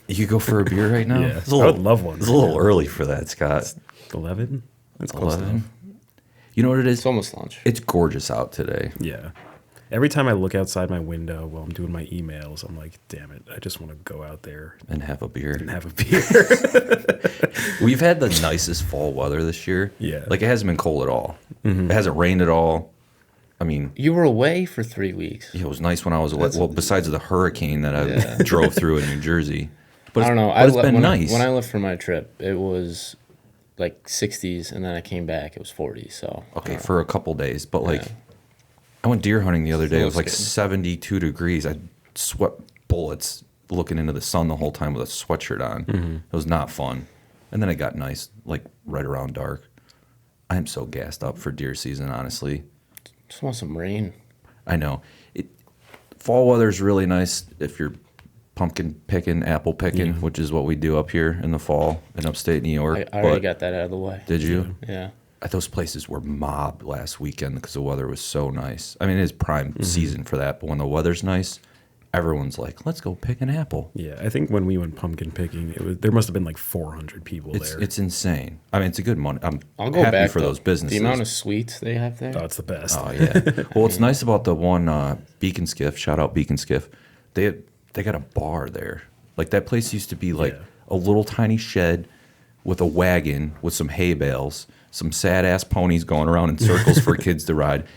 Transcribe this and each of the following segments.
You go for a beer right now? Yeah, I would love one. It's a little early for that, Scott. 11? That's close 11. You know what it is? It's almost lunch. It's gorgeous out today. Yeah. Every time I look outside my window while I'm doing my emails, I'm like, damn it, I just want to go out there And have a beer. and have a beer. We've had the nicest fall weather this year. Yeah. Like, it hasn't been cold at all. It hasn't rained at all. I mean, You were away for 3 weeks. it was nice when I was away. Well, besides the hurricane that I drove through in New Jersey. But I don't know. But it's been when nice. when I left for my trip, it was like 60s, and then I came back, it was 40. So Okay, for a couple days. But, like, I went deer hunting the other day. It was like Feels good. 72 degrees. I sweat bullets looking into the sun the whole time with a sweatshirt on. It was not fun. And then it got nice, like, right around dark. I am so gassed up for deer season, honestly. just want some rain. I know. Fall weather is really nice if you're pumpkin picking, apple picking, which is what we do up here in the fall in upstate New York. I already got that out of the way. Did you? Yeah. Those places were mobbed last weekend because the weather was so nice. I mean, it is prime season for that, but when the weather's nice, everyone's like, let's go pick an apple. Yeah, I think when we went pumpkin picking, there must have been like 400 people there. It's insane. I mean, it's a good money. I'll go happy back for though. those businesses. The amount of sweets they have there. Oh, it's the best. Oh, yeah. Well, what's nice about the one Beacon Skiff, shout out Beacon Skiff, they got a bar there. Like, that place used to be like a little tiny shed with a wagon with some hay bales, some sad-ass ponies going around in circles for kids to ride.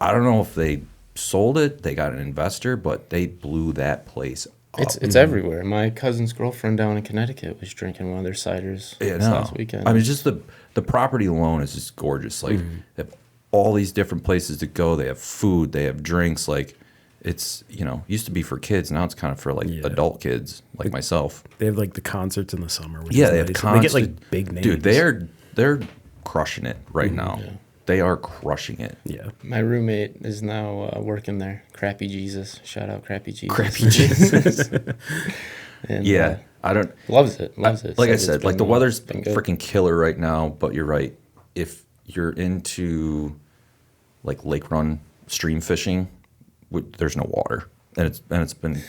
I don't know if they sold it, they got an investor, but they blew that place up. It's everywhere. My cousin's girlfriend down in Connecticut was drinking one of their ciders this last weekend. I mean, just the property alone is just gorgeous. Like, they have all these different places to go. They have food, they have drinks. Like, it's, used to be for kids. Now it's kind of for, like, adult kids, like myself. They have like the concerts in the summer. Which They is have nice. concerts. They get like big names. Dude, they're crushing it right now. Yeah. They are crushing it. Yeah. My roommate is now working there. Crappy Jesus. Shout out Crappy Jesus. Crappy Jesus. And, Yeah. I don't. loves it. Loves it. Like I Says it's said, like, been, the weather's been good. freaking killer right now, but you're right. If you're into, like, lake run stream fishing, there's no water. And it's been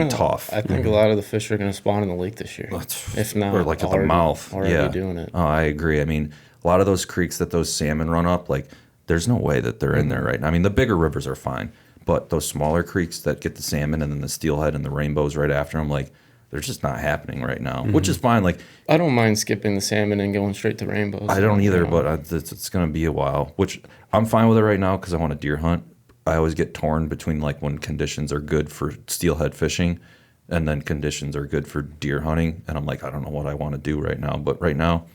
tough. I think a lot of the fish are gonna spawn in the lake this year. If not, or like at the mouth. already doing it. Oh, I agree. I mean, a lot of those creeks that those salmon run up, like, there's no way that they're in there right now. I mean, the bigger rivers are fine, but those smaller creeks that get the salmon and then the steelhead and the rainbows right after them, like, they're just not happening right now, which is fine. Like, I don't mind skipping the salmon and going straight to rainbows. I don't either, but it's going to be a while, which I'm fine with it right now because I want to deer hunt. I always get torn between, like, when conditions are good for steelhead fishing and then conditions are good for deer hunting. And I'm like, I don't know what I want to do right now. But right now,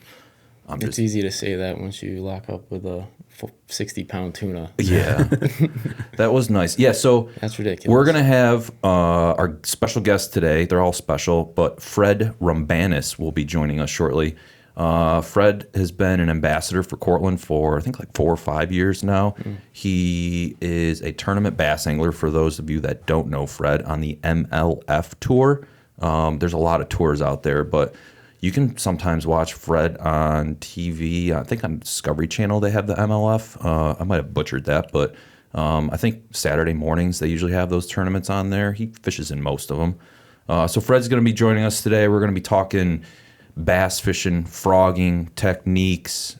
It's easy to say that once you lock up with a 60-pound tuna. Yeah. That was nice. Yeah, so That's ridiculous. we're going to have our special guest today. They're all special, but Fred Roumbanis will be joining us shortly. Fred has been an ambassador for Cortland for, I think, like 4 or 5 years now. He is a tournament bass angler, for those of you that don't know Fred, on the MLF tour. There's a lot of tours out there, but you can sometimes watch Fred on TV. I think on Discovery Channel they have the MLF. I might have butchered that, but I think Saturday mornings they usually have those tournaments on there. He fishes in most of them. So Fred's going to be joining us today. We're going to be talking bass fishing, frogging, techniques.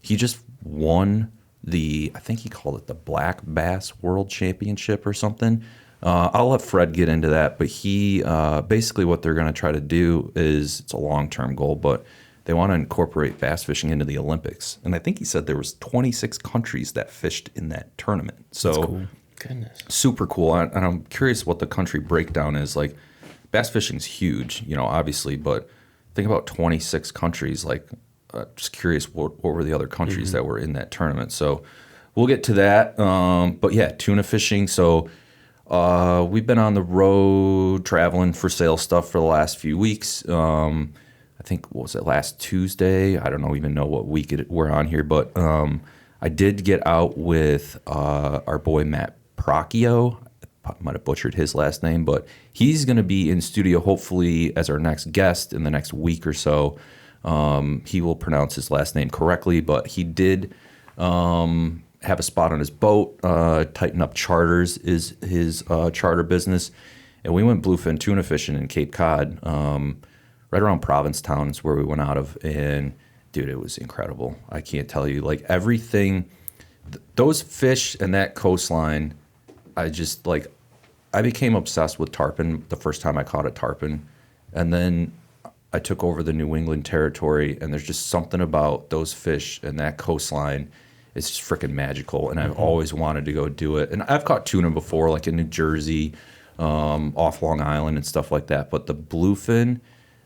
He just won I think he called it the Black Bass World Championship or something. I'll let Fred get into that, but he basically what they're going to try to do is, it's a long-term goal, but they want to incorporate bass fishing into the Olympics. And I think he said there was 26 countries that fished in that tournament. So That's cool. Goodness. super cool. And I'm curious what the country breakdown is. Like, bass fishing's huge, obviously, but think about 26 countries. Like, just curious what were the other countries that were in that tournament. So we'll get to that. But yeah, tuna fishing. So we've been on the road traveling for sale stuff for the last few weeks. I think, what was it, last Tuesday? I don't even know what week we're on here, but I did get out with our boy Matt Procchio. I might have butchered his last name, but he's going to be in studio hopefully as our next guest in the next week or so. He will pronounce his last name correctly, but he did have a spot on his boat. Tighten Up Charters is his charter business. and we went bluefin tuna fishing in Cape Cod, right around Provincetown is where we went out of, and dude, it was incredible. I can't tell you, like everything, those fish and that coastline, I just like, I became obsessed with tarpon the first time I caught a tarpon, and then I took over the New England territory, and there's just something about those fish and that coastline. It's just freaking magical, and I've always wanted to go do it. And I've caught tuna before, like in New Jersey, off Long Island and stuff like that. But the bluefin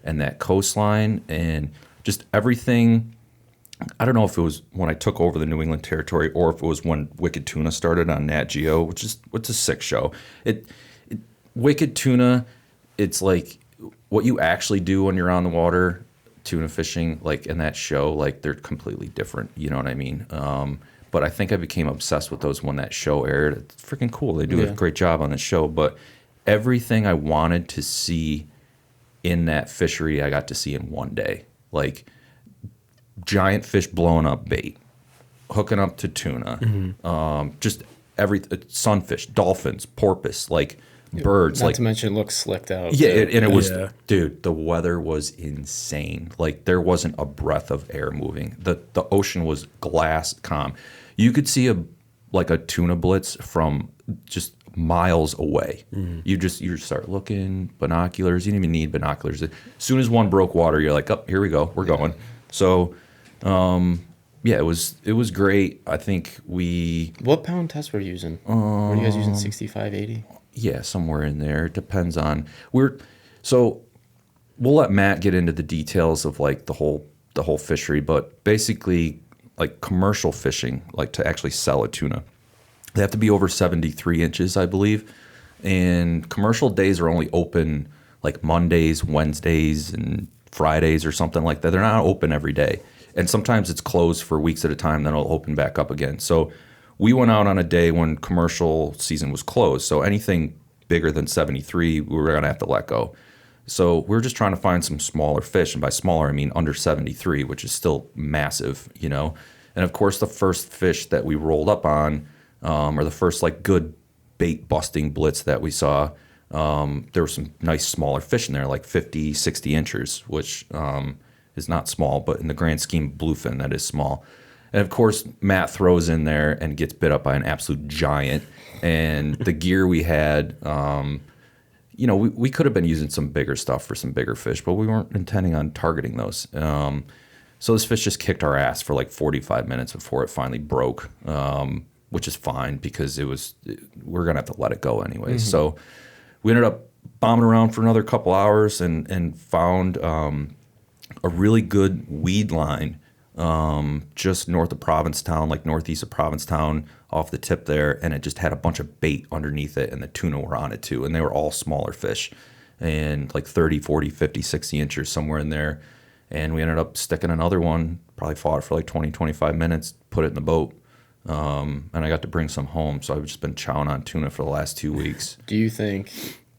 and that coastline and just everything, I don't know if it was when I took over the New England territory or if it was when Wicked Tuna started on Nat Geo, which is a sick show. Wicked Tuna, it's like what you actually do when you're on the water tuna fishing, like in that show, like they're completely different. You know what I mean? But I think I became obsessed with those when that show aired. It's freaking cool. They do a great job on the show. But everything I wanted to see in that fishery, I got to see in one day. Like giant fish blowing up bait, hooking up to tuna, just sunfish, dolphins, porpoise, like birds. Not to mention, it looks slicked out. Yeah, and it was, dude, the weather was insane. Like there wasn't a breath of air moving. The ocean was glass calm. You could see a tuna blitz from just miles away. You start looking, binoculars. You didn't even need binoculars. As soon as one broke water, you're like, oh, here we go, we're going. So, it was great. I think What pound test were you using? Were you guys using 65, 80? Yeah, somewhere in there. It depends on so we'll let Matt get into the details of like the whole fishery, but basically like commercial fishing, like to actually sell a tuna, they have to be over 73 inches, I believe. And commercial days are only open like Mondays, Wednesdays, and Fridays or something like that. They're not open every day. And sometimes it's closed for weeks at a time, then it'll open back up again. So we went out on a day when commercial season was closed. So anything bigger than 73, we were going to have to let go. So we were just trying to find some smaller fish. And by smaller, I mean under 73, which is still massive, you know. And of course, the first fish that we rolled up on, or the first like good bait busting blitz that we saw, there were some nice smaller fish in there, like 50, 60 inches, which is not small, but in the grand scheme of bluefin, that is small. And of course, Matt throws in there and gets bit up by an absolute giant. And the gear we had, we could have been using some bigger stuff for some bigger fish, but we weren't intending on targeting those. So this fish just kicked our ass for like 45 minutes before it finally broke, which is fine because we're going to have to let it go anyways. So we ended up bombing around for another couple hours and found a really good weed line just north of Provincetown, like northeast of Provincetown, off the tip there, and it just had a bunch of bait underneath it, and the tuna were on it too, and they were all smaller fish, and like 30, 40, 50, 60 inches, somewhere in there. And we ended up sticking another one, probably fought for like 20, 25 minutes, put it in the boat, and I got to bring some home, so I've just been chowing on tuna for the last 2 weeks. Do you think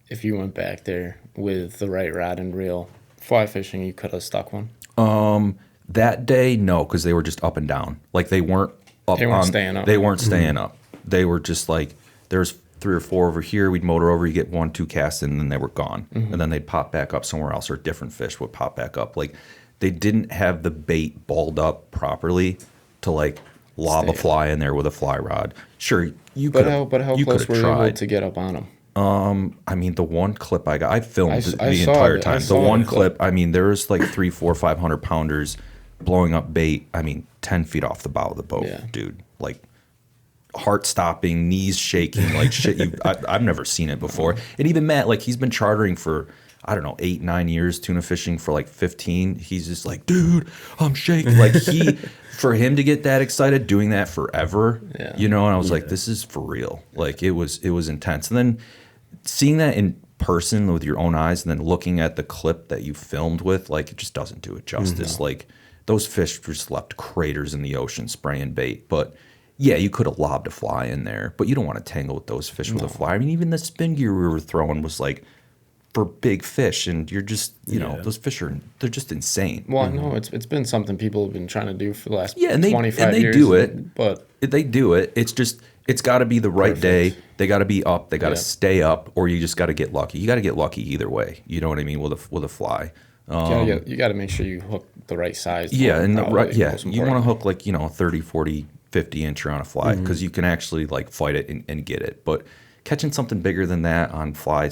if you went back there with the right rod and reel, fly fishing, you could have stuck one? That day, no, because they were just up and down. Like they weren't up. They weren't staying up. They weren't staying up. They were just like, there's 3 or 4 over here. We'd motor over, you get 1, 2 casts, and then they were gone. And then they'd pop back up somewhere else, or different fish would pop back up. Like they didn't have the bait balled up properly to like lob a fly in there with a fly rod. Sure, you could. But how close were you able to get up on them? I mean, the one clip I got, I filmed the entire time. The one clip, I mean, there was like 300, 400, 500 pounders blowing up bait. I mean, 10 feet off the bow of the boat, dude. Like heart stopping, knees shaking, like shit. I've never seen it before. And even Matt, like he's been chartering for, I don't know, 8, 9 years, tuna fishing for like 15. He's just like, dude, I'm shaking. Like for him to get that excited, doing that forever, you know. And I was like, this is for real. Like it was intense. And then seeing that in person with your own eyes, and then looking at the clip that you filmed with, like it just doesn't do it justice. Like those fish just left craters in the ocean spraying bait. But yeah, you could have lobbed a fly in there, but you don't want to tangle with those fish with a fly. I mean, even the spin gear we were throwing was like for big fish, and you're just, you know, those fish they're just insane. Well, I know it's been something people have been trying to do for the last 25 and they years. do it, but they do it. It's just it's got to be the right day. They got to be up. They got to stay up, or you just got to get lucky. You got to get lucky either way. You know what I mean with a fly. you got to make sure you hook the right size. Yeah, and you want to hook like, you know, 30, 40, 50 incher on a fly because you can actually like fight it and get it. But catching something bigger than that on fly,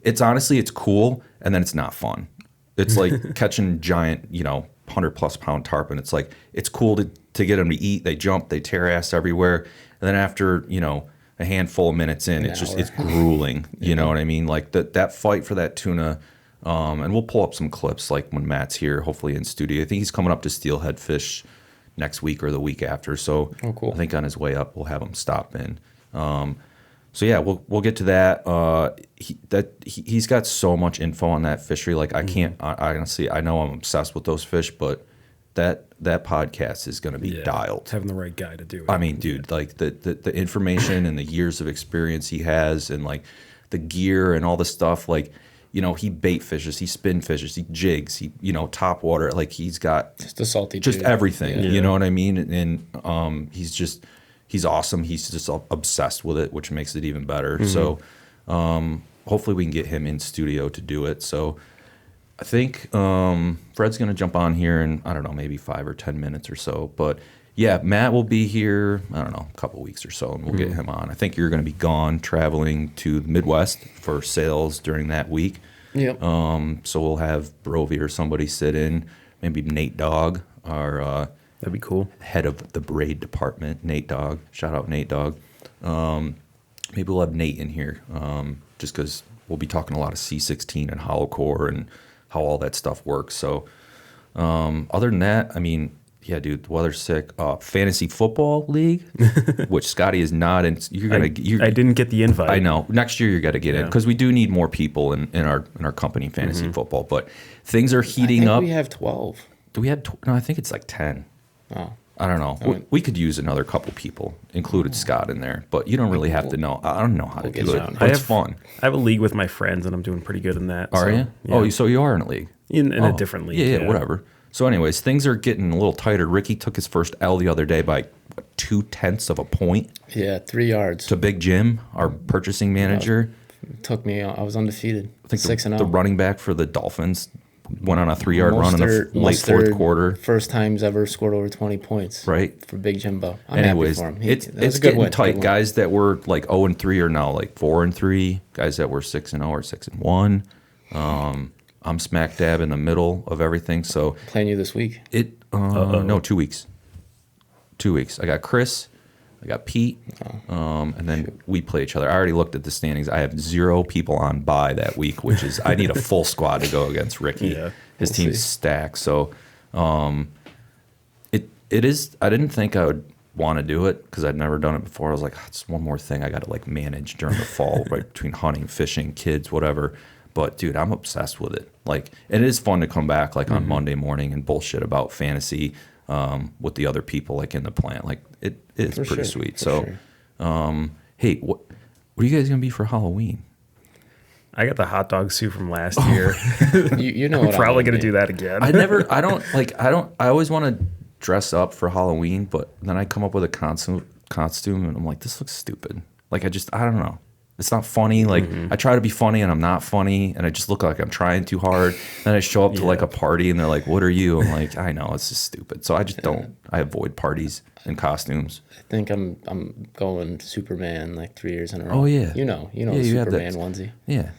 it's honestly, it's cool, and then it's not fun. It's like catching giant, you know, 100+ pound tarpon. It's like, it's cool to get them to eat. They jump, they tear ass everywhere. And then after, you know, a handful of minutes in, it's grueling. You know what I mean? Like that fight for that tuna. And we'll pull up some clips like when Matt's here, hopefully in studio. I think he's coming up to steelhead fish next week or the week after. So cool. I think on his way up, we'll have him stop in. So yeah, we'll get to that. He's got so much info on that fishery. Like I can't. I honestly, I know I'm obsessed with those fish, but that podcast is going to be dialed. It's having the right guy to do it. I mean, dude, like the information and the years of experience he has, and like the gear and all the stuff. Like, you know, he bait fishes, he spin fishes, he jigs, he, you know, top water. Like he's got just a salty, just dude. everything. You know what I mean? And he's awesome. He's just obsessed with it, which makes it even better. So hopefully we can get him in studio to do it. So I think Fred's going to jump on here in, I don't know, maybe 5 or 10 minutes or so. But yeah, Matt will be here, I don't know, a couple weeks or so, and we'll get him on. I think you're going to be gone traveling to the Midwest for sales during that week. Yep. So we'll have Brovey or somebody sit in, maybe Nate Dogg, our that'd be cool. head of the braid department, Nate Dogg. Shout out Nate Dogg. Maybe we'll have Nate in here, just because we'll be talking a lot of C16 and hollow core and how all that stuff works. So other than that, I mean, yeah, dude, the weather's sick. Fantasy football league, which Scotty is not in. I didn't get the invite. I know. Next year you got to get in because we do need more people in our company, fantasy football. But things are heating up. We have 12. Do we have? No, I think it's like 10. Oh. I don't know. We could use another couple people, included Scott in there, but you don't really have to know. I don't know how to do it. But it's fun. I have a league with my friends, and I'm doing pretty good in that. Are you? Yeah. Oh, so you are in a league? In a different league. Yeah, whatever. So anyways, things are getting a little tighter. Ricky took his first L the other day by 0.2 of a point. Yeah, 3 yards. To Big Jim, our purchasing manager. Took me. I was undefeated. I think 6-0. The running back for the Dolphins went on a 3-yard run in the late fourth quarter. First times ever scored over 20 points. Right. For Big Jimbo. I'm Anyways, happy for him. It's getting tight. Guys that were like 0-3 are now like 4-3. Guys that were 6-0 are 6-1. I'm smack dab in the middle of everything. So playing you this week? No, 2 weeks. 2 weeks. I got Chris. I got Pete. And then we play each other. I already looked at the standings. I have 0 people on bye that week, which is I need a full squad to go against Ricky. Yeah, His team's stacked. So it is. I didn't think I would want to do it because I'd never done it before. I was like, it's one more thing I got to like manage during the fall, right between hunting, fishing, kids, whatever. But dude, I'm obsessed with it. Like, and it is fun to come back like on Monday morning and bullshit about fantasy with the other people like in the plant. Like it is pretty sweet. So, hey, what are you guys gonna be for Halloween? I got the hot dog suit from last year. You know, I'm probably gonna do that again. I always want to dress up for Halloween, but then I come up with a costume and I'm like, this looks stupid. Like I don't know. It's not funny. Like I try to be funny and I'm not funny, and I just look like I'm trying too hard. Then I show up to like a party and they're like, "What are you?" I'm like, "I know, it's just stupid." So I just don't. I avoid parties and costumes. I think I'm going Superman like 3 years in a row. Oh yeah, you know, you Superman onesie. Yeah,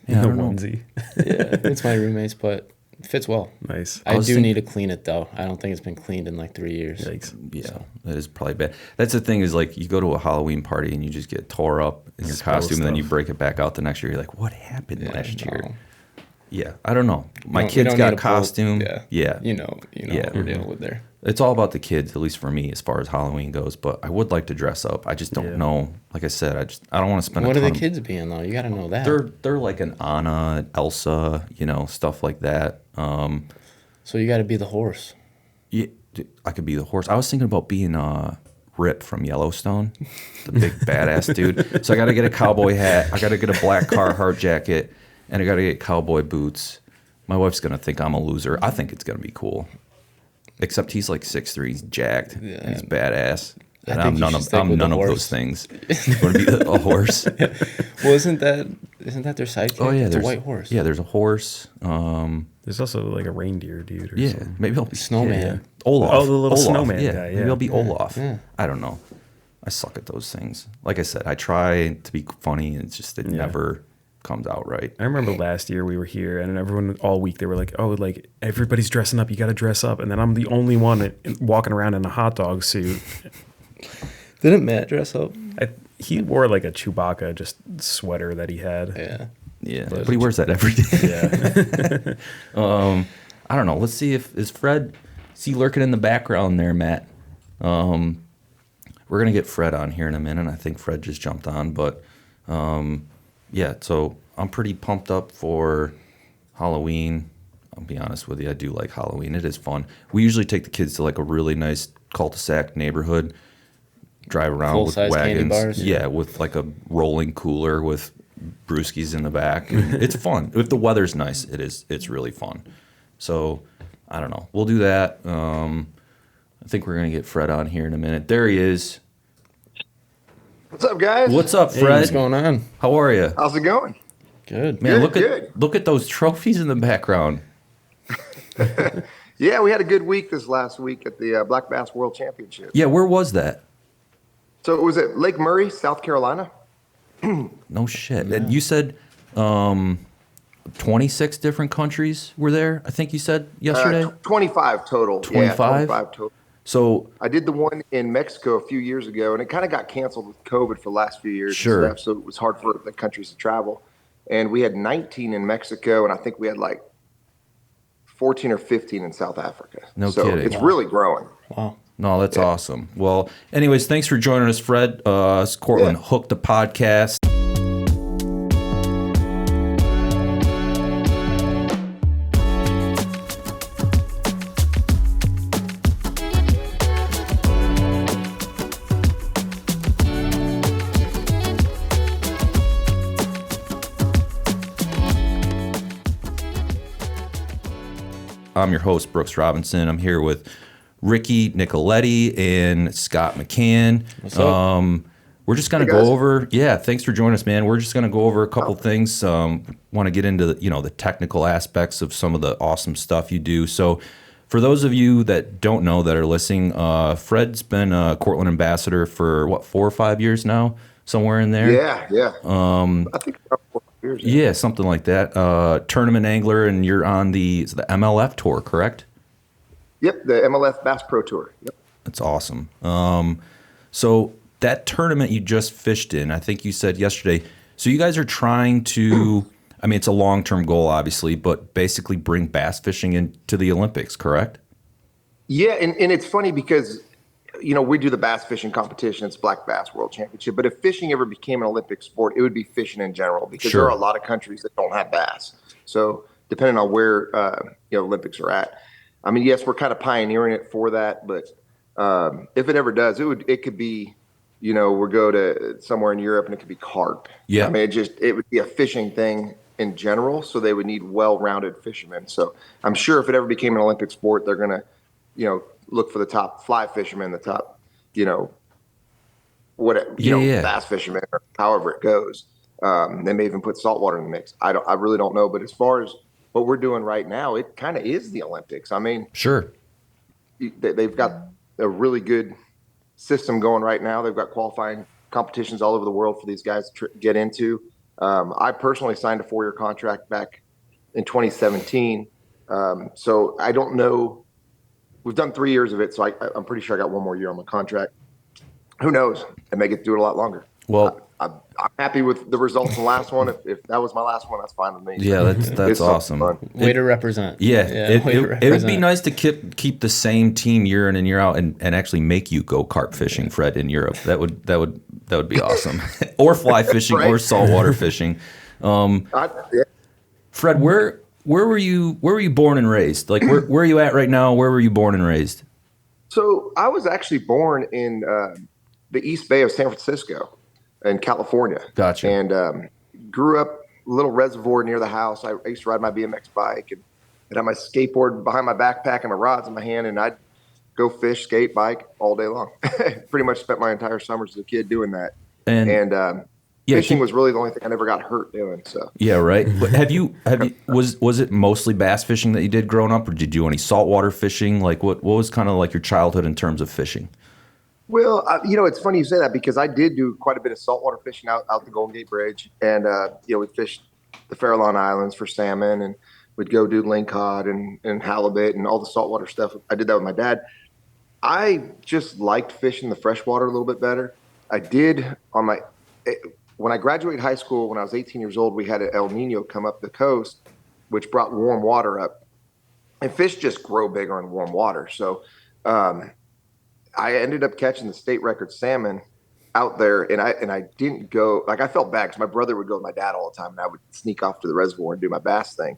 I don't know. Onesie. Yeah, it's my roommate's, but it fits well. Nice. I do need to clean it though. I don't think it's been cleaned in like 3 years. Yikes. Yeah, that is probably bad. That's the thing is like you go to a Halloween party and you just get tore up in your costume, and then you break it back out the next year. You're like, what happened last year? Yeah, I don't know. My kids got a costume. Yeah. You know what we're dealing with there. It's all about the kids, at least for me, as far as Halloween goes. But I would like to dress up. I just don't know. Like I said, I don't want to spend. What are the kids being though? You got to know that. They're like an Anna, Elsa, stuff like that. So you got to be the horse. Yeah, I could be the horse. I was thinking about being Rip from Yellowstone, the big badass dude. So I got to get a cowboy hat. I got to get a black Carhartt jacket, and I got to get cowboy boots. My wife's gonna think I'm a loser. I think it's gonna be cool. Except he's like 6'3", he's jacked, Yeah. he's badass. And think I'm you none should of stick I'm with the none of those horse. things. You want to be a horse? Well, isn't that their sidekick? Oh yeah, it's a there's white horse. Yeah, there's a horse. There's also like a reindeer dude or Yeah, something. maybe I'll be Snowman. Olaf. Oh, the little Olaf, snowman yeah. guy, Maybe yeah. I'll be Olaf. Yeah. I don't know. I suck at those things. Like I said, I try to be funny, and it's just it never comes out right. I remember last year we were here, and everyone all week they were like, "Oh, like everybody's dressing up. You got to dress up." And then I'm the only one walking around in a hot dog suit. Didn't Matt dress up? He wore like a Chewbacca just sweater that he had. Yeah. Yeah, but he wears that every day. Yeah. I don't know. Let's see is Fred. Is he lurking in the background there, Matt? We're gonna get Fred on here in a minute. I think Fred just jumped on, but yeah. So I'm pretty pumped up for Halloween. I'll be honest with you. I do like Halloween. It is fun. We usually take the kids to like a really nice cul-de-sac neighborhood. Drive around with Full-size candy wagons. bars? Yeah, with like a rolling cooler with brewskis in the back. It's fun. If the weather's nice, it's really fun. So I don't know. We'll do that. I think we're gonna get Fred on here in a minute. There he is. What's up, guys? What's up, Hey, Fred? what's going on? How are you? How's it going? Good. Man, Good, look at those trophies in the background. Yeah, we had a good week this last week at the Black Bass World Championship. Yeah, where was that? So it was at Lake Murray, South Carolina. No shit. And you said 26 different countries were there, I think you said yesterday. 25 total. 25? Yeah, 25 total. So I did the one in Mexico a few years ago, and it kind of got canceled with COVID for the last few years. and Sure. stuff, so it was hard for the countries to travel. And we had 19 in Mexico, and I think we had like 14 or 15 in South Africa. No so kidding. It's really growing. Wow. no, that's awesome. Well, anyways, thanks for joining us, Fred. It's Cortland Hook the podcast. I'm your host, Brooks Robinson. I'm here with Ricky Nicoletti and Scott McCann. What's up? We're just going to Hey, guys. go over, thanks for joining us, man. We're just going to go over a couple things. Want to get into the technical aspects of some of the awesome stuff you do. So for those of you that don't know that are listening, Fred's been a Cortland ambassador for, 4 or 5 years now? Somewhere in there? Yeah. I think about 4 years. Yeah, something like that. Tournament angler, and you're on the MLF tour, correct? Yep, the MLF Bass Pro Tour. Yep. That's awesome. So that tournament you just fished in, I think you said yesterday. So you guys are trying to, I mean, it's a long-term goal, obviously, but basically bring bass fishing into the Olympics, correct? Yeah, and it's funny because, we do the bass fishing competition. It's Black Bass World Championship. But if fishing ever became an Olympic sport, it would be fishing in general because Sure. there are a lot of countries that don't have bass. So depending on where, Olympics are at. I mean, yes, we're kind of pioneering it for that. But if it ever does, it could be, we'll go to somewhere in Europe and it could be carp. Yeah. I mean, it would be a fishing thing in general. So they would need well-rounded fishermen. So I'm sure if it ever became an Olympic sport, they're going to, look for the top fly fishermen, the top, bass fishermen, or however it goes. They may even put saltwater in the mix. I really don't know. But as far as what we're doing right now, it kind of is the Olympics. I mean, Sure. they've got a really good system going right now. They've got qualifying competitions all over the world for these guys to get into. I personally signed a 4-year contract back in 2017. So I don't know. We've done 3 years of it, so I'm pretty sure I got 1 more year on my contract. Who knows? I may get to do it a lot longer. Well, I'm happy with the results from the last one. If that was my last one, that's fine with me. yeah, that's It's awesome. fun. Way to represent. Yeah, way to it would be represent. nice to keep the same team year in and year out, and actually make you go carp fishing, Fred, in Europe. That would be awesome. Or fly fishing, or Right. saltwater fishing. Fred, where were you born and raised? Like where are you at right now? Where were you born and raised? So I was actually born in the East Bay of San Francisco in California. Gotcha. And grew up little reservoir near the house. I used to ride my BMX bike and I'd have my skateboard behind my backpack and my rods in my hand, and I'd go fish, skate, bike all day long. Pretty much spent my entire summers as a kid doing that. And yeah, fishing was really the only thing I never got hurt doing. So yeah, right. But was it mostly bass fishing that you did growing up, or did you do any saltwater fishing? Like what was kind of like your childhood in terms of fishing? Well, it's funny you say that because I did do quite a bit of saltwater fishing out the Golden Gate Bridge, and we fished the Farallon Islands for salmon, and we'd go do lingcod and halibut and all the saltwater stuff. I did that with my dad. I just liked fishing the freshwater a little bit better. I did when I graduated high school, when I was 18 years old, we had an El Nino come up the coast, which brought warm water up, and fish just grow bigger in warm water. So I ended up catching the state record salmon out there, and I didn't go, like, I felt bad because my brother would go with my dad all the time, and I would sneak off to the reservoir and do my bass thing.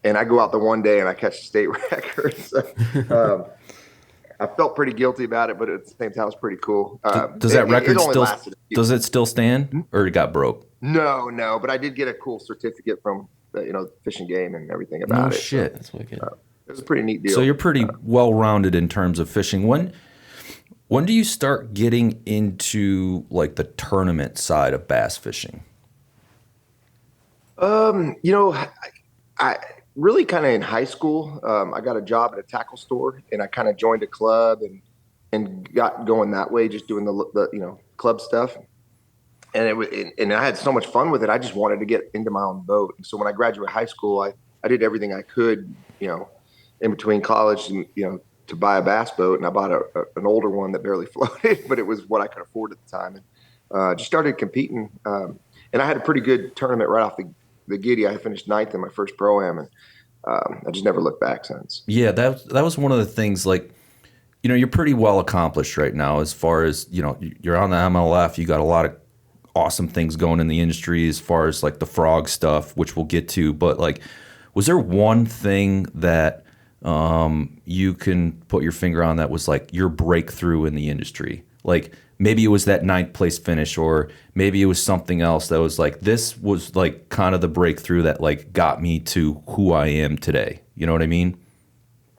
And I go out the one day and I catch the state record. So I felt pretty guilty about it, but at the same time, it was pretty cool. Does that record still stand, or it got broke? No, but I did get a cool certificate from the Fish and Game and everything about it. No shit. So, That's wicked. it was a pretty neat deal. So you're pretty well-rounded in terms of fishing. When do you start getting into like the tournament side of bass fishing? I really kind of in high school. I got a job at a tackle store, and I kind of joined a club and got going that way, just doing the club stuff. And I had so much fun with it. I just wanted to get into my own boat. And so when I graduated high school, I did everything I could, in between college and, to buy a bass boat. And I bought an older one that barely floated, but it was what I could afford at the time. And just started competing. And I had a pretty good tournament right off the giddy. I finished 9th in my first Pro-Am, and I just never looked back since. Yeah, that was one of the things, like, you're pretty well accomplished right now as far as, you're on the MLF. You got a lot of awesome things going in the industry as far as like the frog stuff, which we'll get to. But like, was there one thing that you can put your finger on that was like your breakthrough in the industry? Like maybe it was that 9th place finish, or maybe it was something else that was like, this was like kind of the breakthrough that like got me to who I am today. You know what I mean?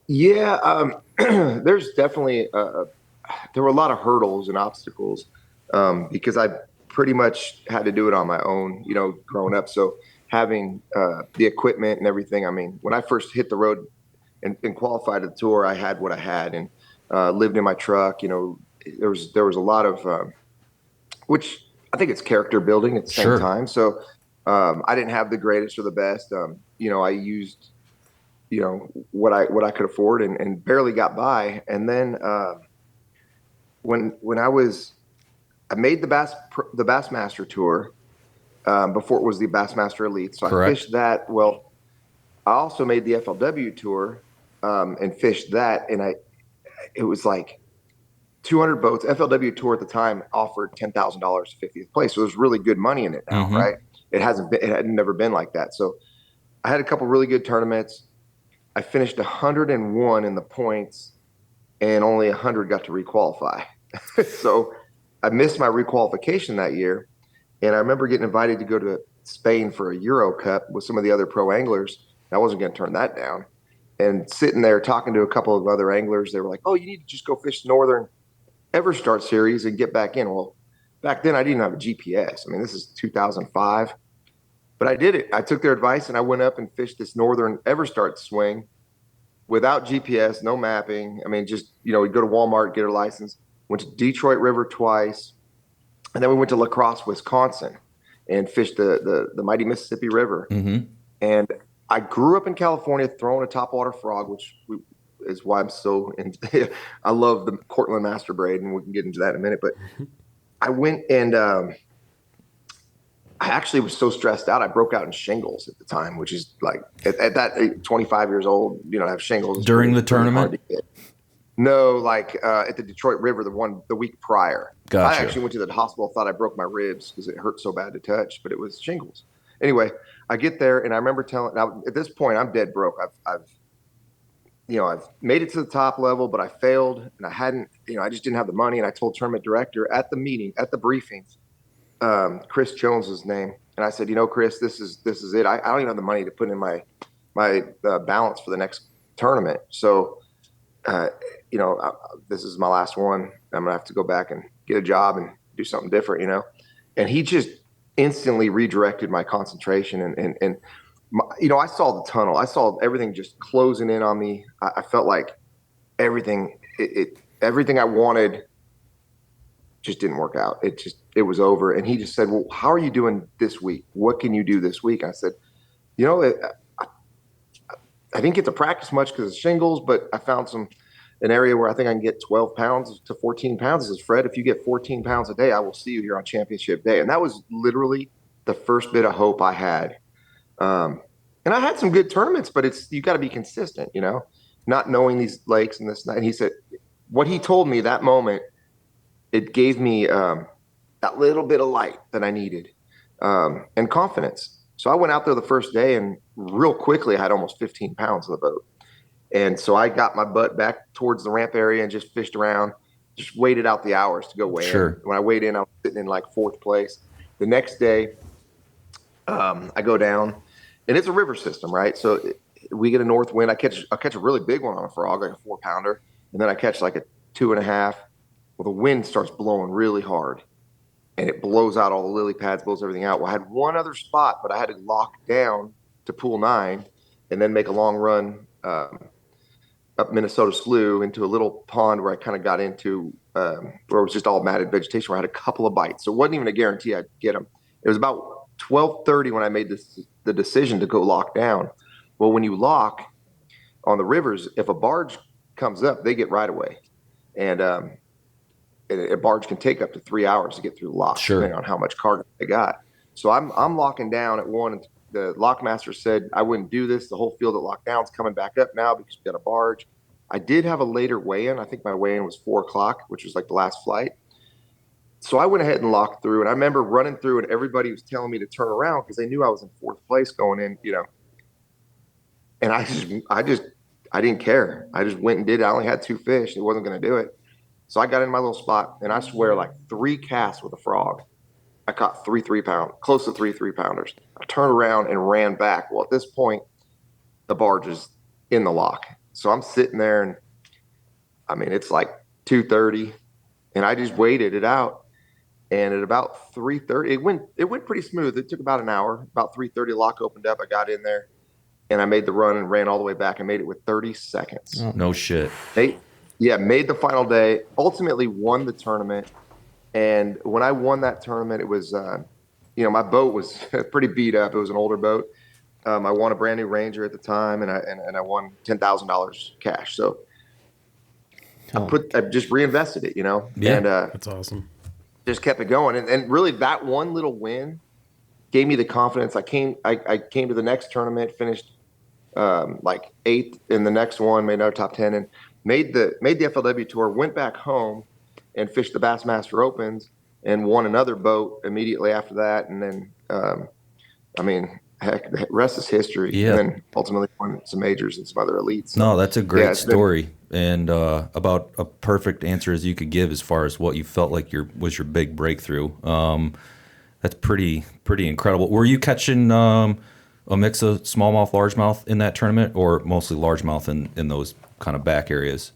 Yeah. There's definitely, there were a lot of hurdles and obstacles because I pretty much had to do it on my own, growing up. So having the equipment and everything, I mean, when I first hit the road and qualified to the tour, I had what I had and lived in my truck. There was a lot of, which I think it's character building at the same time. So I didn't have the greatest or the best. I used, what I could afford and barely got by. And then when I made the Bassmaster Tour before it was the Bassmaster Elite. So Correct. I fished that. Well, I also made the FLW Tour and fished that. And it was like 200 boats. FLW Tour at the time offered $10,000 to 50th place. So there's really good money in it now, right? It had never been like that. So I had a couple really good tournaments. I finished 101 in the points, and only 100 got to requalify. So I missed my requalification that year. And I remember getting invited to go to Spain for a Euro Cup with some of the other pro anglers. I wasn't going to turn that down. And sitting there talking to a couple of other anglers, they were like, "Oh, you need to just go fish the Northern Everstart Series and get back in." Well, back then I didn't have a GPS. I mean, this is 2005. But I did it. I took their advice and I went up and fished this Northern Everstart swing without GPS, no mapping. I mean, just, we'd go to Walmart, get a license, went to Detroit River twice. And then we went to La Crosse, Wisconsin and fished the mighty Mississippi River. And I grew up in California throwing a topwater frog, which is why I'm so I love the Cortland Master Braid, and we can get into that in a minute. But I went and I actually was so stressed out, I broke out in shingles at the time, which is like at that 25 years old, I have shingles. During the tournament? No, like at the Detroit River, the week prior. Gotcha. I actually went to the hospital, thought I broke my ribs because it hurt so bad to touch, but it was shingles. Anyway, I get there and I remember now at this point I'm dead broke. I've made it to the top level, but I failed and I hadn't, I just didn't have the money. And I told tournament director at the meeting, at the briefings, Chris Jones' his name. And I said, Chris, this is it. I don't even have the money to put in my balance for the next tournament. So, this is my last one. I'm gonna have to go back and get a job and do something different. And he just instantly redirected my concentration. And I saw the tunnel. I saw everything just closing in on me. I felt like everything I wanted just didn't work out. It was over. And he just said, well, how are you doing this week? What can you do this week? I said, I didn't get to practice much because of shingles, but I found an area where I think I can get 12 pounds to 14 pounds. He says, Fred, if you get 14 pounds a day, I will see you here on championship day. And that was literally the first bit of hope I had. And I had some good tournaments, but you got to be consistent, not knowing these lakes and this. And he said, what he told me that moment, it gave me that little bit of light that I needed and confidence. So I went out there the first day and real quickly I had almost 15 pounds in the boat. And so I got my butt back towards the ramp area and just fished around, just waited out the hours to go weigh in. When I weighed in, I was sitting in like 4th place. The next day, I go down, and it's a river system, right? So we get a north wind. I catch a really big one on a frog, like a 4-pounder, and then I catch like a 2.5. Well, the wind starts blowing really hard, and it blows out all the lily pads, blows everything out. Well, I had one other spot, but I had to lock down to pool 9 and then make a long run up Minnesota Slough into a little pond where I kind of got into where it was just all matted vegetation, where I had a couple of bites. So it wasn't even a guarantee I'd get them. It was about 12:30 when I made the decision to go lock down. Well, when you lock on the rivers, if a barge comes up, they get right away. And a barge can take up to 3 hours to get through the lock, depending on how much cargo they got. So I'm locking down at 1, and the lock master said I wouldn't do this. The whole field at lockdown's coming back up now because we got a barge. I did have a later weigh-in. I think my weigh-in was 4 o'clock, which was like the last flight. So I went ahead and locked through, and I remember running through, and everybody was telling me to turn around because they knew I was in 4th place going in, And I didn't care. I just went and did it. I only had 2 fish. It wasn't going to do it. So I got in my little spot, and I swear, like 3 casts with a frog, I caught 3 3-pound, close to 3 3-pounders. I turned around and ran back. Well, at this point, the barge is in the lock. So I'm sitting there, and I mean, it's like 2:30, and I just waited it out. And at about 3:30, it went pretty smooth. It took about an hour. About 3:30, lock opened up. I got in there, and I made the run and ran all the way back. I made it with 30 seconds. Oh, no shit. Made the final day. Ultimately won the tournament. And when I won that tournament, it was, my boat was pretty beat up. It was an older boat. I won a brand new Ranger at the time, and I won $10,000 cash. So I just reinvested it, Yeah, and That's awesome. just kept it going. And really, that one little win gave me the confidence. I came to the next tournament, finished like 8th in the next one, made another top 10, and made the FLW tour. Went back home and fished the Bassmaster Opens and won another boat immediately after that. And then, heck, the rest is history. Yeah. And then ultimately won some majors and some other elites. No, that's a great story, and about a perfect answer as you could give as far as what you felt like was your big breakthrough. That's pretty incredible. Were you catching a mix of smallmouth, largemouth in that tournament, or mostly largemouth in those kind of back areas?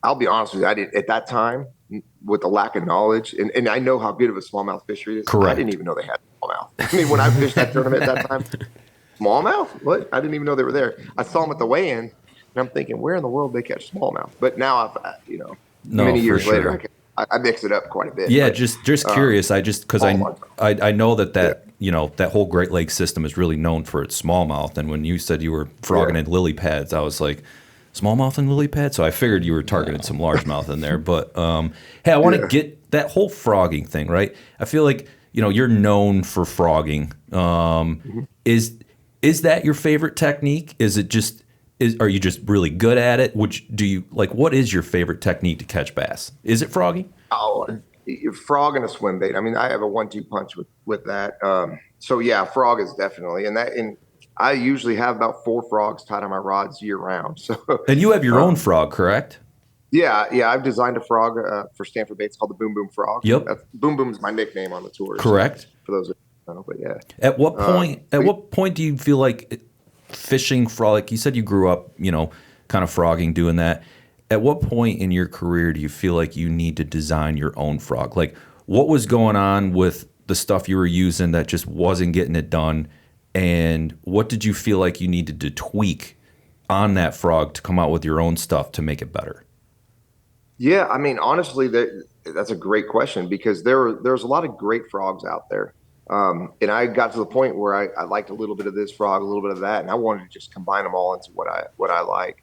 I'll be honest with you. I did at that time, with the lack of knowledge, and I know how good of a smallmouth fishery it is. Correct. I didn't even know they had smallmouth. I mean, when I fished that tournament at that time, smallmouth? What? I didn't even know they were there. I saw them at the weigh-in, and I'm thinking, where in the world they catch smallmouth? But now many years later, I mix it up quite a bit. Yeah, but, just curious. Because I know that whole Great Lakes system is really known for its smallmouth. And when you said you were frogging in lily pads, I was like, smallmouth and lily pad? So I figured you were targeting some largemouth in there. But hey, I want to get that whole frogging thing, right? I feel like you're known for frogging. Is that your favorite technique? Is it just are you just really good at it? What is your favorite technique to catch bass? Is it frogging? Oh, frog and a swim bait. I mean, I have a 1-2 punch with that. So yeah, frog is definitely, and I usually have about 4 frogs tied on my rods year round. So and you have your own frog, correct? Yeah. I've designed a frog for Stanford Baits called the Boom Boom Frog. Yep. Boom Boom is my nickname on the tour. Correct. For those that don't know, but yeah. At what point? What point do you feel like fishing frog? Like you said, you grew up, kind of frogging, doing that. At what point in your career do you feel like you need to design your own frog? Like, what was going on with the stuff you were using that just wasn't getting it done, and what did you feel like you needed to tweak on that frog to come out with your own stuff to make it better? Yeah, I mean, honestly, that's a great question because there's a lot of great frogs out there. And I got to the point where I liked a little bit of this frog, a little bit of that, and I wanted to just combine them all into what I like.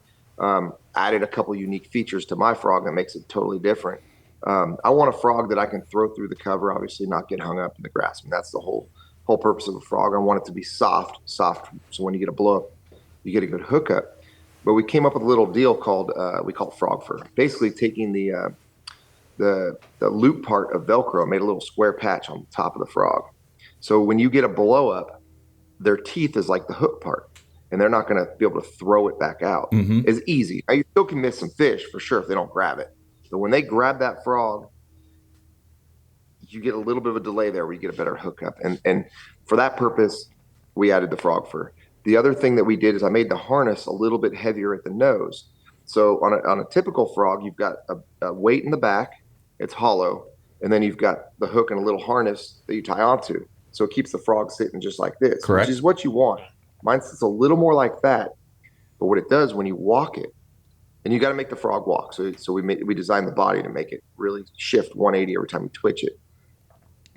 Added a couple unique features to my frog that makes it totally different. I want a frog that I can throw through the cover, obviously not get hung up in the grass. I mean, that's the whole purpose of a frog. I want it to be soft, so when you get a blow up, you get a good hookup. But we came up with a little deal called we call it frog fur. Basically, taking the loop part of Velcro, made a little square patch on the top of the frog. So when you get a blow up, their teeth is like the hook part, and they're not going to be able to throw it back out. It's easy. Now, you still can miss some fish for sure if they don't grab it. But when they grab that frog, you get a little bit of a delay there where you get a better hookup. And for that purpose, we added the frog fur. The other thing that we did is I made the harness a little bit heavier at the nose. So on a typical frog, you've got a weight in the back, it's hollow, and then you've got the hook and a little harness that you tie onto. So it keeps the frog sitting just like this, Correct. which is what you want. Mine sits a little more like that, but what it does when you walk it, and you got to make the frog walk. So we designed the body to make it really shift 180 every time you twitch it.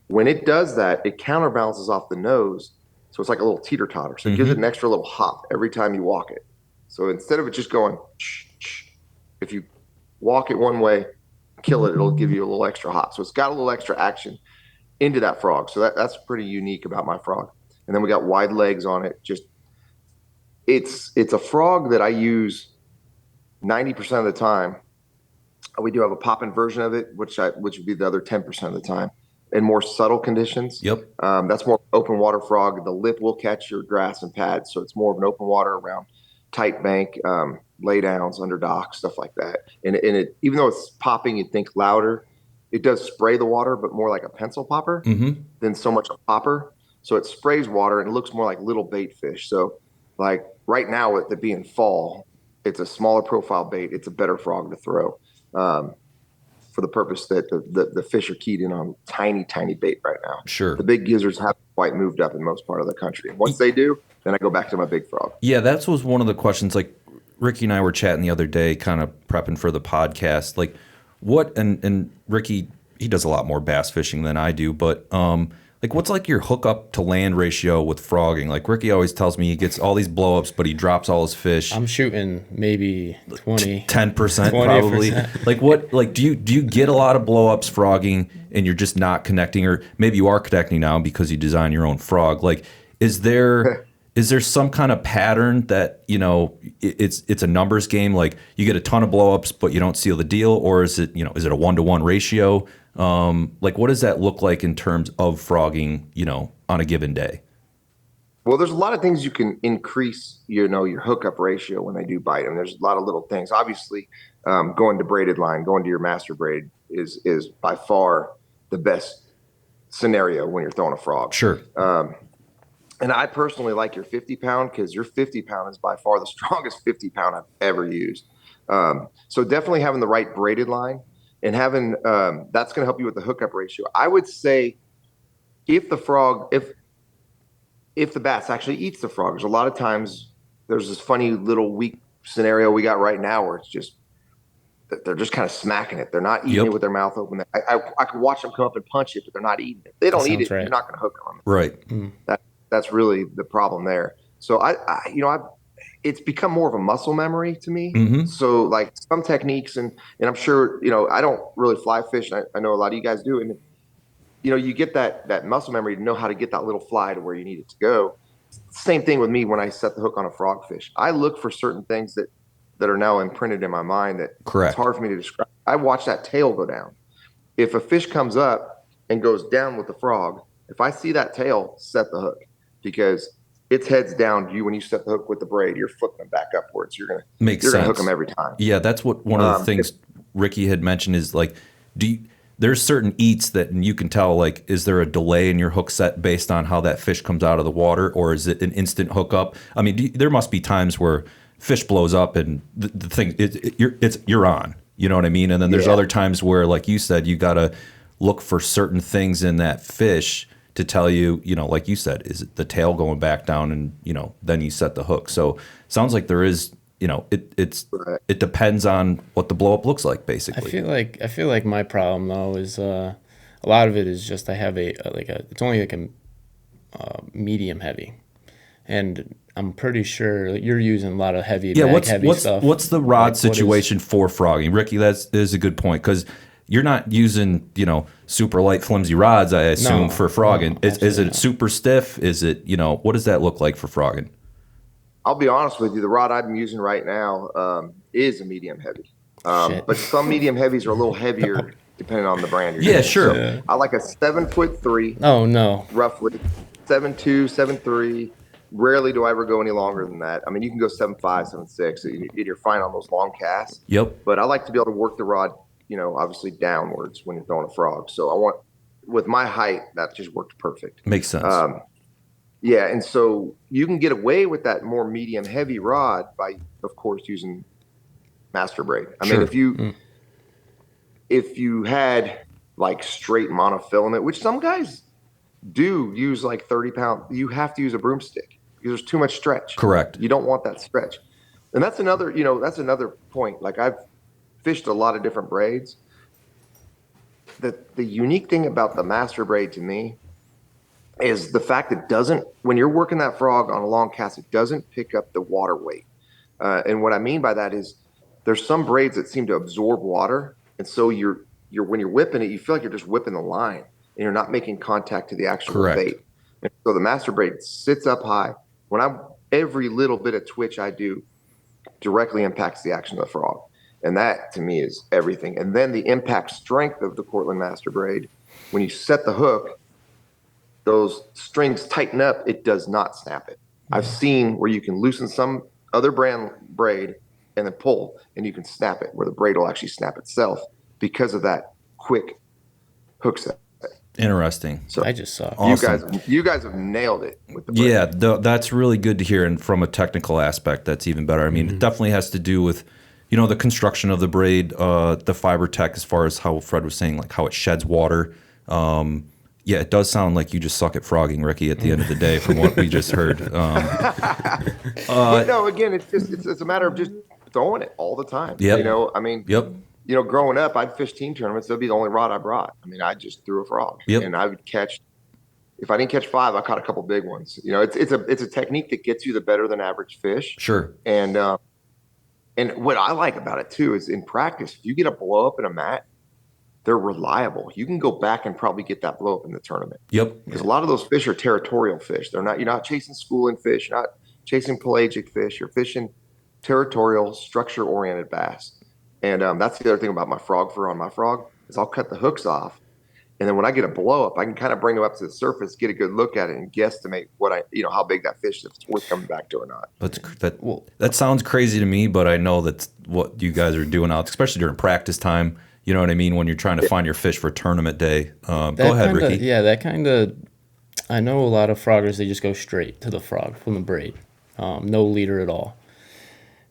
When it does that, it counterbalances off the nose. So it's like a little teeter-totter. So it gives it an extra little hop every time you walk it. So instead of it just going, if you walk it one way, kill it, it'll give you a little extra hop. So it's got a little extra action into that frog. So that's pretty unique about my frog. And then we got wide legs on it. Just it's a frog that I use 90% of the time. We do have a pop-in version of it, which would be the other 10% of the time. In more subtle conditions. Yep. That's more open water frog. The lip will catch your grass and pads, so it's more of an open water around tight bank, lay downs, under docks, stuff like that. And it, even though it's popping, you'd think louder, it does spray the water, but more like a pencil popper than so much a popper. So it sprays water and it looks more like little bait fish. So like right now with it being fall, it's a smaller profile bait. It's a better frog to throw. For the purpose that the fish are keyed in on tiny bait right now. Sure. The big gizzards haven't quite moved up in most part of the country. And once they do, then I go back to my big frog. Yeah, that was one of the questions. Like Ricky and I were chatting the other day, kind of prepping for the podcast. Like what, and Ricky, he does a lot more bass fishing than I do, but like what's like your hookup to land ratio with frogging? Like Ricky always tells me he gets all these blowups, but he drops all his fish. I'm shooting maybe 10% 10% probably. Like what? Like do you get a lot of blowups frogging and you're just not connecting, or maybe you are connecting now because you design your own frog? Like is there some kind of pattern that it's a numbers game? Like you get a ton of blowups, but you don't seal the deal, or is it is it a 1-to-1 ratio? Like what does that look like in terms of frogging, on a given day? Well, there's a lot of things you can increase, your hookup ratio when they do bite them. There's a lot of little things. Obviously, going to braided line, going to your master braid is by far the best scenario when you're throwing a frog. Sure. And I personally like your 50-pound because your 50-pound is by far the strongest 50-pound I've ever used. So definitely having the right braided line and having that's going to help you with the hookup ratio. I would say if the bass actually eats the frog, there's a lot of times there's this funny little weak scenario we got right now where it's just they're just kind of smacking it. They're not eating it with their mouth open. I could watch them come up and punch it, but they're not eating it. They don't eat it. Right. You're not going to hook them. Right. That's really the problem there. So it's become more of a muscle memory to me. So like some techniques and I'm sure, I don't really fly fish. And I know a lot of you guys do. And, you get that muscle memory to know how to get that little fly to where you need it to go. Same thing with me when I set the hook on a frogfish. I look for certain things that are now imprinted in my mind that Correct. It's hard for me to describe. I watch that tail go down. If a fish comes up and goes down with the frog, if I see that tail, set the hook because its head's down. When you set the hook with the braid, you're flipping them back upwards. You're gonna hook them every time. Yeah, that's what one of the things Ricky had mentioned is like, there's certain eats that you can tell, like, is there a delay in your hook set based on how that fish comes out of the water, or is it an instant hookup? I mean, there must be times where fish blows up and the thing, you're on, you know what I mean? And then there's other times where, like you said, you got to look for certain things in that fish to tell you, you know, like you said, is it the tail going back down, and, you know, then you set the hook. So sounds like there is, you know, it depends on what the blow up looks like, basically. I feel like my problem though is a lot of it is just I have it's only like a medium heavy, and I'm pretty sure you're using a lot of heavy stuff. What's the rod situation for frogging, Ricky? That is a good point, because you're not using, you know, super light, flimsy rods, I assume, for frogging. Is it super stiff? Is it, you know, what does that look like for frogging? I'll be honest with you. The rod I'm using right now is a medium heavy. But some medium heavies are a little heavier depending on the brand you're using. Sure. So I like a 7'3". Oh, no. Roughly 7'2", 7'3". Rarely do I ever go any longer than that. I mean, you can go 7'5", 7'6". So you're fine on those long casts. Yep. But I like to be able to work the rod, you know, obviously downwards when you're throwing a frog. So with my height, that just worked perfect. Makes sense. Yeah, and so you can get away with that more medium heavy rod by, of course, using Master Braid. I mean, if you had like straight monofilament, which some guys do use, like 30-pound, you have to use a broomstick because there's too much stretch. Correct. You don't want that stretch. And that's another point. Like, I've fished a lot of different braids. The unique thing about the Master Braid to me is the fact that when you're working that frog on a long cast, it doesn't pick up the water weight. And what I mean by that is there's some braids that seem to absorb water. And so when you're whipping it, you feel like you're just whipping the line and you're not making contact to the actual bait. And so the Master Braid sits up high. Every little bit of twitch I do directly impacts the action of the frog. And that to me is everything. And then the impact strength of the Cortland Master Braid, when you set the hook, those strings tighten up, it does not snap it. I've seen where you can loosen some other brand braid and then pull, and you can snap it, where the braid will actually snap itself because of that quick hook set. Interesting. So I just saw awesome. You guys have nailed it with the braid. Yeah, that's really good to hear, and from a technical aspect, that's even better. I mean, it definitely has to do with, you know, the construction of the braid, the fiber tech, as far as how Fred was saying, like how it sheds water. Yeah, it does sound like you just suck at frogging, Ricky, at the end of the day, from what we just heard. No, again, it's a matter of just throwing it all the time. Yep. You know, I mean, Yep. You know, growing up, I'd fish team tournaments. That'd be the only rod I brought. I mean, I just threw a frog. Yep. And I would catch. If I didn't catch 5, I caught a couple big ones. You know, it's a technique that gets you the better than average fish. Sure. And what I like about it too is in practice, if you get a blow up in a mat, they're reliable. You can go back and probably get that blow up in the tournament. Yep. Because a lot of those fish are territorial fish. You're not chasing schooling fish, you're not chasing pelagic fish. You're fishing territorial, structure-oriented bass. And that's the other thing about my frog fur on my frog is I'll cut the hooks off, and then when I get a blow up, I can kind of bring them up to the surface, get a good look at it, and guesstimate how big that fish is, if it's worth coming back to or not. That sounds crazy to me, but I know that's what you guys are doing out, especially during practice time. You know what I mean? When you're trying to find your fish for tournament day. Go ahead, Ricky. Yeah, that kind of. I know a lot of froggers, they just go straight to the frog from the braid, no leader at all.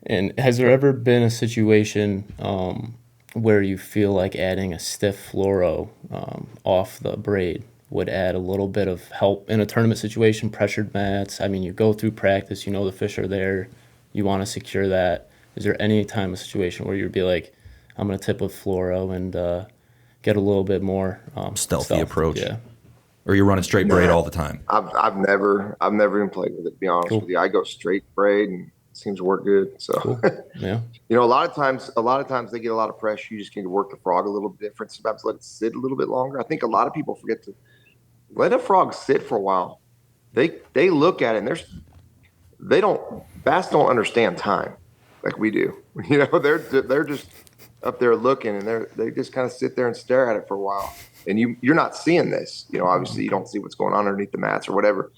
And has there ever been a situation where you feel like adding a stiff fluoro off the braid would add a little bit of help in a tournament situation? Pressured mats. I mean, you go through practice, you know the fish are there, you want to secure that. Is there any time a situation where you'd be like, I'm going to tip with fluoro and get a little bit more stealthy approach? Yeah. Or you're running straight braid all the time? I've never even played with it, to be honest with you. I go straight braid and it seems to work good. So cool. Yeah. You know, a lot of times they get a lot of pressure. You just need to work the frog a little bit different. Sometimes let it sit a little bit longer. I think a lot of people forget to let a frog sit for a while. They look at it and bass don't understand time like we do. You know, they're just up there looking, and they just kind of sit there and stare at it for a while. And you're not seeing this. You know, obviously you don't see what's going on underneath the mats or whatever.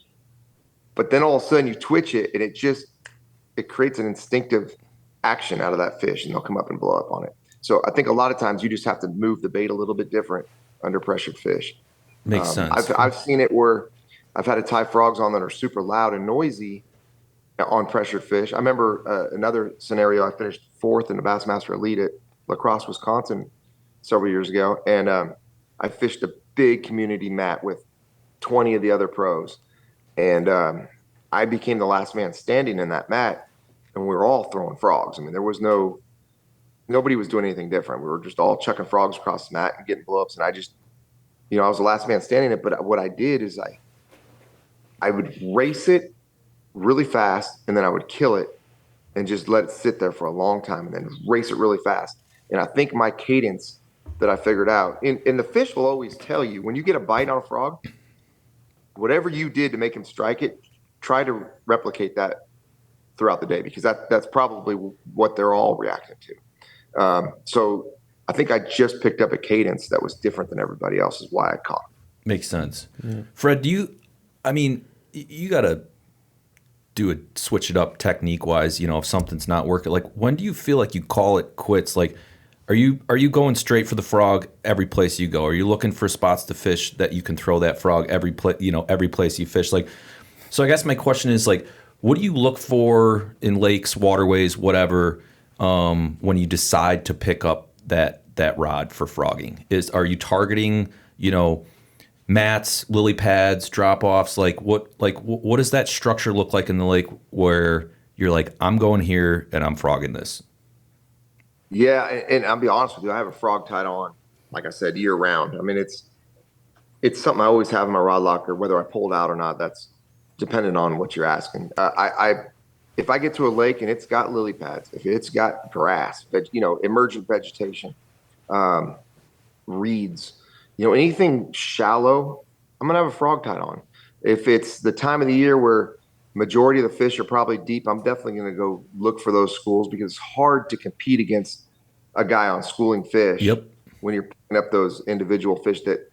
But then all of a sudden you twitch it, and it creates an instinctive action out of that fish, and they'll come up and blow up on it. So I think a lot of times you just have to move the bait a little bit different under pressured fish. Makes sense. I've seen it where I've had to tie frogs on that are super loud and noisy on pressured fish. I remember another scenario. I finished 4th in the Bassmaster Elite at La Crosse, Wisconsin, several years ago, and I fished a big community mat with 20 of the other pros, and I became the last man standing in that mat, and we were all throwing frogs. I mean, there was nobody was doing anything different. We were just all chucking frogs across the mat and getting blowups, and I just, I was the last man standing it. But what I did is I would race it really fast, and then I would kill it and just let it sit there for a long time and then race it really fast. And I think my cadence that I figured out, and the fish will always tell you when you get a bite on a frog, whatever you did to make him strike it, try to replicate that throughout the day, because that's probably what they're all reacting to. So I think I just picked up a cadence that was different than everybody else, is why I caught him. Makes sense. Yeah. Fred, you got to switch it up technique wise, if something's not working. Like, when do you feel like you call it quits? Like, are you going straight for the frog every place you go? Are you looking for spots to fish that you can throw that frog every place you fish? Like, so I guess my question is, like, what do you look for in lakes, waterways, whatever, when you decide to pick up that rod for frogging? Are you targeting, mats, lily pads, drop offs? What does that structure look like in the lake where you're like, I'm going here and I'm frogging this? Yeah, and I'll be honest with you, I have a frog tied on, like I said, year round. I mean, it's something I always have in my rod locker, whether I pull it out or not. That's dependent on what you're asking. If I get to a lake and it's got lily pads, if it's got grass, emergent vegetation, reeds, anything shallow, I'm gonna have a frog tied on. If it's the time of the year where majority of the fish are probably deep, I'm definitely going to go look for those schools, because it's hard to compete against a guy on schooling fish. Yep. When you're picking up those individual fish that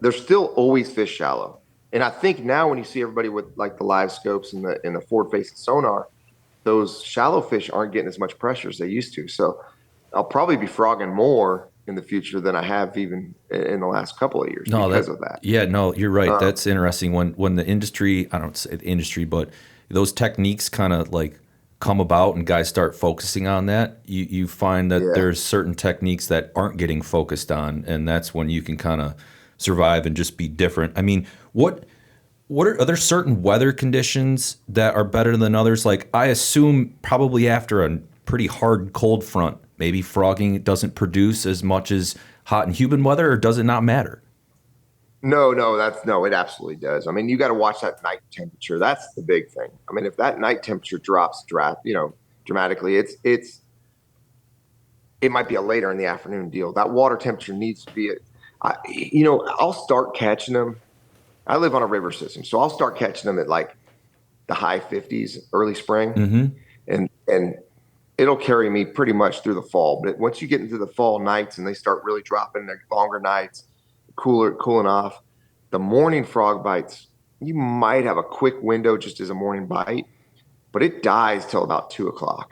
they're still always fish shallow. And I think now when you see everybody with like the live scopes and the forward facing sonar, those shallow fish aren't getting as much pressure as they used to. So I'll probably be frogging more in the future than I have even in the last couple of years because of that. Yeah, no, you're right. That's interesting. When the industry, I don't say the industry, but those techniques kind of like come about and guys start focusing on that, you find that there's certain techniques that aren't getting focused on, and that's when you can kind of survive and just be different. I mean, are there certain weather conditions that are better than others? Like, I assume probably after a pretty hard cold front, maybe frogging doesn't produce as much as hot and humid weather, or does it not matter? No, it absolutely does. I mean, you got to watch that night temperature. That's the big thing. I mean, if that night temperature drops dramatically, it might be a later in the afternoon deal. That water temperature needs to be I'll start catching them. I live on a river system, so I'll start catching them at like the high 50s, early spring, and it'll carry me pretty much through the fall. But once you get into the fall nights and they start really dropping, they're longer nights, cooling off, the morning frog bites, you might have a quick window just as a morning bite, but it dies till about 2:00.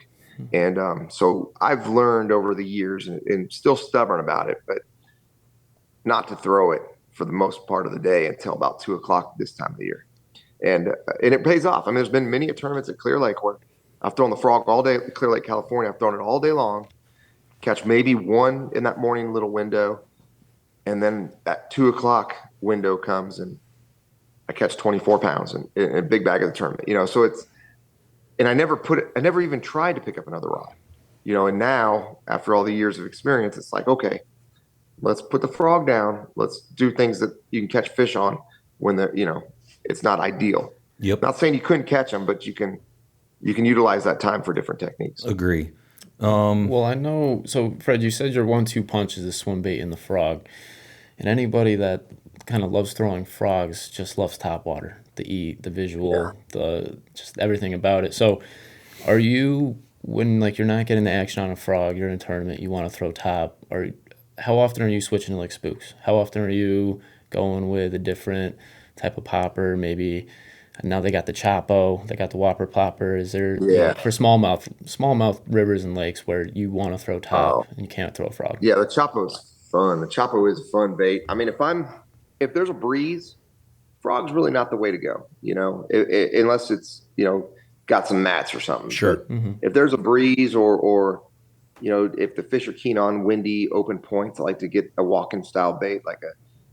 And so I've learned over the years, and still stubborn about it, but not to throw it for the most part of the day until about 2:00 this time of the year. And it pays off. I mean, there's been many tournaments at Clear Lake where I've thrown the frog all day at Clear Lake, California. I've thrown it all day long, catch maybe one in that morning little window, and then that 2:00 window comes and I catch 24 pounds in a big bag of the tournament. So and I never even tried to pick up another rod. And now after all the years of experience, it's like, okay, let's put the frog down. Let's do things that you can catch fish on when it's not ideal. Yep. Not saying you couldn't catch them, but you can utilize that time for different techniques. Agree. Well, I know. So, Fred, you said your 1-2 punch is the swim bait and the frog. And anybody that kind of loves throwing frogs just loves topwater, the visual, just everything about it. So, are you, when you're not getting the action on a frog, you're in a tournament, you want to throw top, how often are you switching to spooks? How often are you going with a different type of popper, maybe And now they got the Chapo, they got the Whopper Plopper. Is there Yeah. for smallmouth rivers and lakes where you want to throw top and you can't throw a frog? Yeah, the Chapo's fun. The Chapo is a fun bait. I mean, if there's a breeze, frog's really not the way to go, unless it's, got some mats or something. Sure. But if there's a breeze or if the fish are keen on windy open points, I like to get a walking style bait, like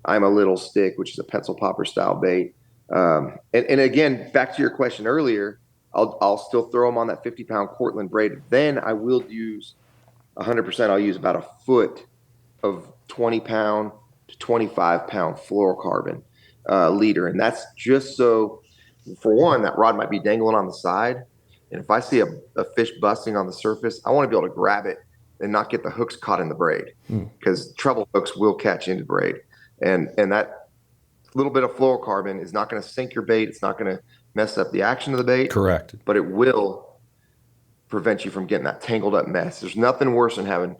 I'm a little stick, which is a pencil popper style bait. And again, back to your question earlier, I'll still throw them on that 50-pound Cortland braid. Then I will use 100%. I'll use about a foot of 20-pound to 25-pound fluorocarbon leader, and that's just so, for one, that rod might be dangling on the side, and if I see a fish busting on the surface, I want to be able to grab it and not get the hooks caught in the braid, because treble hooks will catch into braid, and that little bit of fluorocarbon is not going to sink your bait. It's not going to mess up the action of the bait. Correct. But it will prevent you from getting that tangled up mess. There's nothing worse than having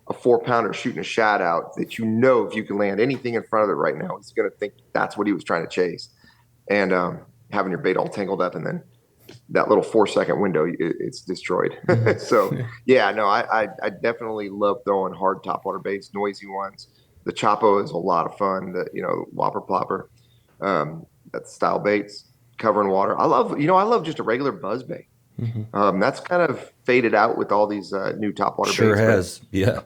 a 4-pounder shooting a shad out that if you can land anything in front of it right now, he's going to think that's what he was trying to chase. And having your bait all tangled up, and then that little 4-second window, it's destroyed. So, yeah, no, I definitely love throwing hard topwater baits, noisy ones. The Chapo is a lot of fun. The Whopper Plopper, that style baits, covering water. I love just a regular buzz bait. That's kind of faded out with all these new topwater baits. Sure has. Yeah.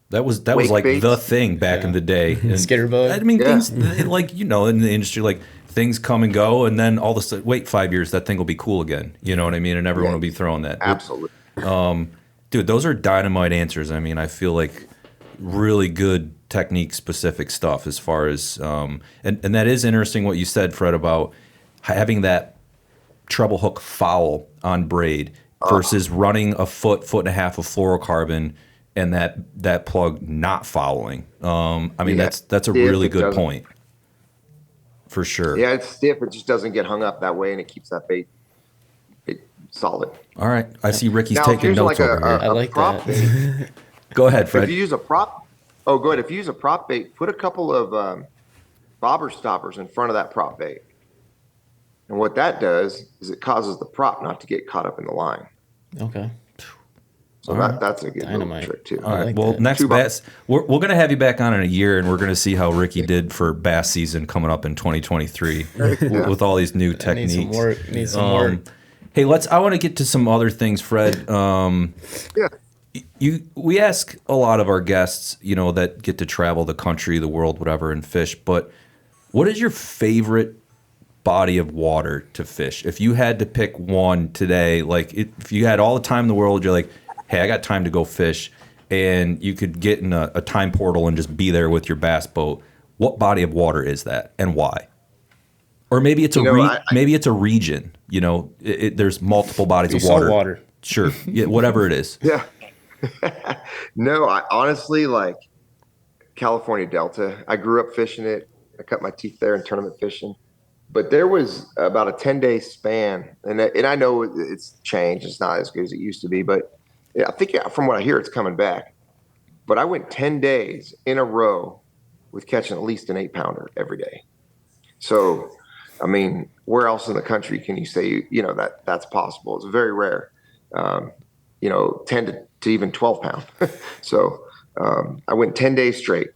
That was like baits. the thing back in the day. And, Skitterbug. I mean, things like, in the industry, like things come and go, and then all of a sudden, wait 5 years, that thing will be cool again. You know what I mean? And everyone will be throwing that. Absolutely. Dude, those are dynamite answers. I mean, I feel like really good technique specific stuff as far as and that is interesting what you said, Fred, about having that treble hook foul on braid versus running a foot and a half of fluorocarbon and that plug not fouling. I mean, that's a really good point for sure. Yeah, it's stiff. It just doesn't get hung up that way, and it keeps that bait solid. All right, I see Ricky's Now, taking here's notes like over here. I like prop that. bait. Go ahead, Fred. If you use a prop, go ahead. If you use a prop bait, put a couple of bobber stoppers in front of that prop bait. And what that does is it causes the prop not to get caught up in the line. Okay. So that's a good little trick too. All right. like Well, that. next bass, we're going to have you back on in a year, and we're going to see how Ricky did for bass season coming up in 2023 with all these new techniques. Need some work. Hey, I want to get to some other things, Fred. We ask a lot of our guests, that get to travel the country, the world, whatever, and fish. But what is your favorite body of water to fish? If you had to pick one today, like if you had all the time in the world, you're like, hey, I got time to go fish, and you could get in a time portal and just be there with your bass boat. What body of water is that, and why? Or maybe it's maybe it's a region. There's multiple bodies of water. Water. Sure, yeah, whatever it is. Yeah. No, I honestly like California Delta. I grew up fishing it. I cut my teeth there in tournament fishing. But there was about a 10-day span, and I know it's changed. It's not as good as it used to be, but I think from what I hear, it's coming back. But I went 10 days in a row with catching at least an 8-pounder every day. So, I mean, where else in the country can you say, that's possible? It's very rare. 10 to even 12 pound. So I went 10 days straight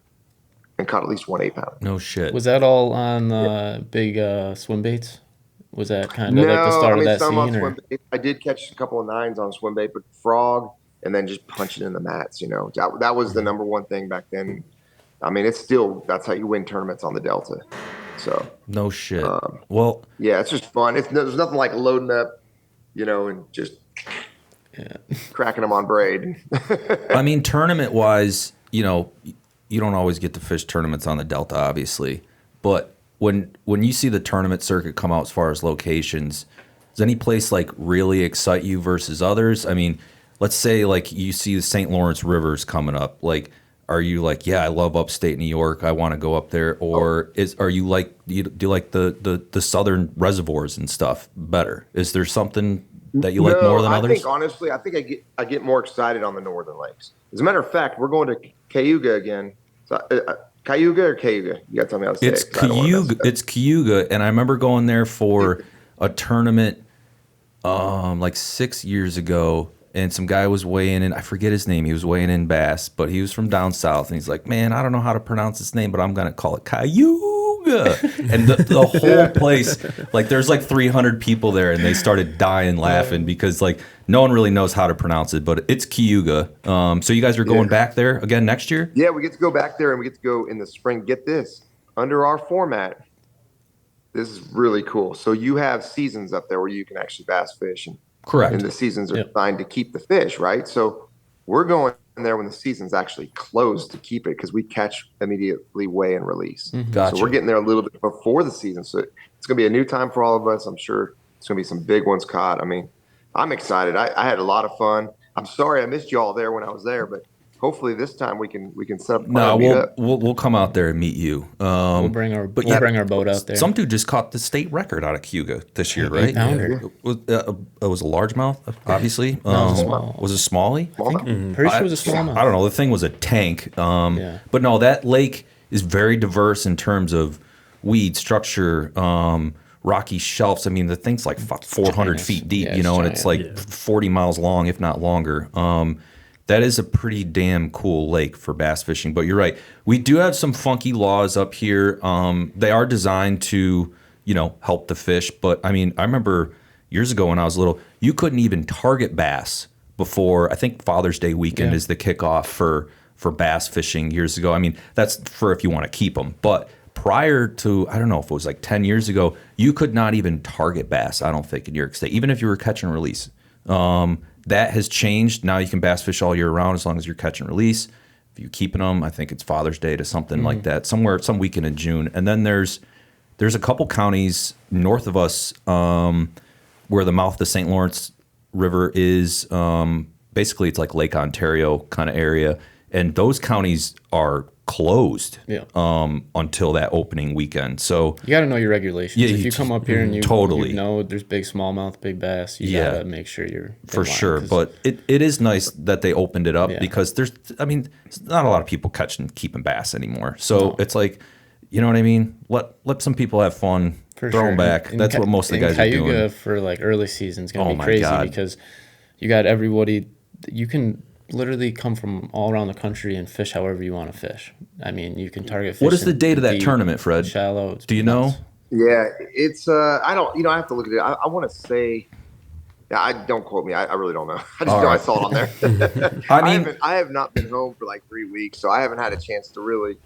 and caught at least one 8-pounder. No shit. Was that all on big swim baits? Was that kind of like the start of that scene? Or? I did catch a couple of 9s on swim bait, but frog and then just punching in the mats. That was the number one thing back then. I mean, that's how you win tournaments on the Delta. So no shit. Well, yeah, it's just fun. There's nothing like loading up, and just cracking them on braid. I mean, tournament wise, you don't always get to fish tournaments on the Delta, obviously, but when you see the tournament circuit come out as far as locations, does any place like really excite you versus others? I mean, let's say like you see the St. Lawrence Rivers coming up, like. Are you like, yeah, I love upstate New York, I want to go up there, or are you like, do you like the southern reservoirs and stuff better? Is there something that you like more than others? I think honestly, I get more excited on the northern lakes. As a matter of fact, we're going to Cayuga again. So, Cayuga or Cayuga? You got to tell me how to say it. It's Cayuga, and I remember going there for a tournament like 6 years ago, and some guy was weighing in. I forget his name. He was weighing in bass, but he was from down south, and he's like, "Man, I don't know how to pronounce this name, but I'm gonna call it Cayuga." And the whole place, like, there's like 300 people there, and they started dying laughing because like no one really knows how to pronounce it, but it's Cayuga. So you guys are going back there again next year? Yeah, we get to go back there, and we get to go in the spring. Get this, under our format. This is really cool. So you have seasons up there where you can actually bass fish, and Correct. And the seasons are designed to keep the fish, right? So we're going there when the season's actually closed to keep it because we catch immediately, weigh, and release. Gotcha. So we're getting there a little bit before the season. So it's going to be a new time for all of us. I'm sure it's going to be some big ones caught. I mean, I'm excited. I had a lot of fun. I'm sorry I missed you all there when I was there, but hopefully this time we can set up. No, we'll come out there and meet you. We'll bring our boat out there. Some dude just caught the state record out of Cayuga this year, right? 8-pounder. It was a largemouth, obviously. Was it smallie? Pretty sure it was a smallmouth. I don't know. The thing was a tank. But no, that lake is very diverse in terms of weed structure, rocky shelves. I mean, the thing's like 400 feet deep, and it's like 40 miles long, if not longer. That is a pretty damn cool lake for bass fishing. But you're right. We do have some funky laws up here. They are designed to, help the fish. But, I mean, I remember years ago when I was little, you couldn't even target bass before, I think Father's Day weekend is the kickoff for bass fishing years ago. I mean, that's for if you want to keep them. But prior to, I don't know if it was like 10 years ago, you could not even target bass, I don't think, in New York State, even if you were catch and release. That has changed. Now you can bass fish all year round as long as you're catch and release. If you're keeping them, I think it's Father's Day to something like that, some weekend in June. And then there's a couple counties north of us where the mouth of the St. Lawrence River is. Basically, it's like Lake Ontario kind of area. And those counties are closed until that opening weekend. So you got to know your regulations. Yeah, if you come up here and you totally know there's big smallmouth, big bass, you got to make sure you're for sure. But it is nice that they opened it up because there's not a lot of people catching keeping bass anymore. So it's like, you know what I mean? Let some people have fun. Throw them back. That's what most of the guys are doing. Cayuga for like early season is going to be crazy because you got everybody. You can literally come from all around the country and fish however you want to fish. I mean, you can target fish. What is the date of that tournament, Fred? Shallow. Do you know? Yeah, it's I don't. I have to look at it. I want to say. Yeah, I don't quote me. I really don't know. I just know I saw it on there. I have not been home for like 3 weeks, so I haven't had a chance to really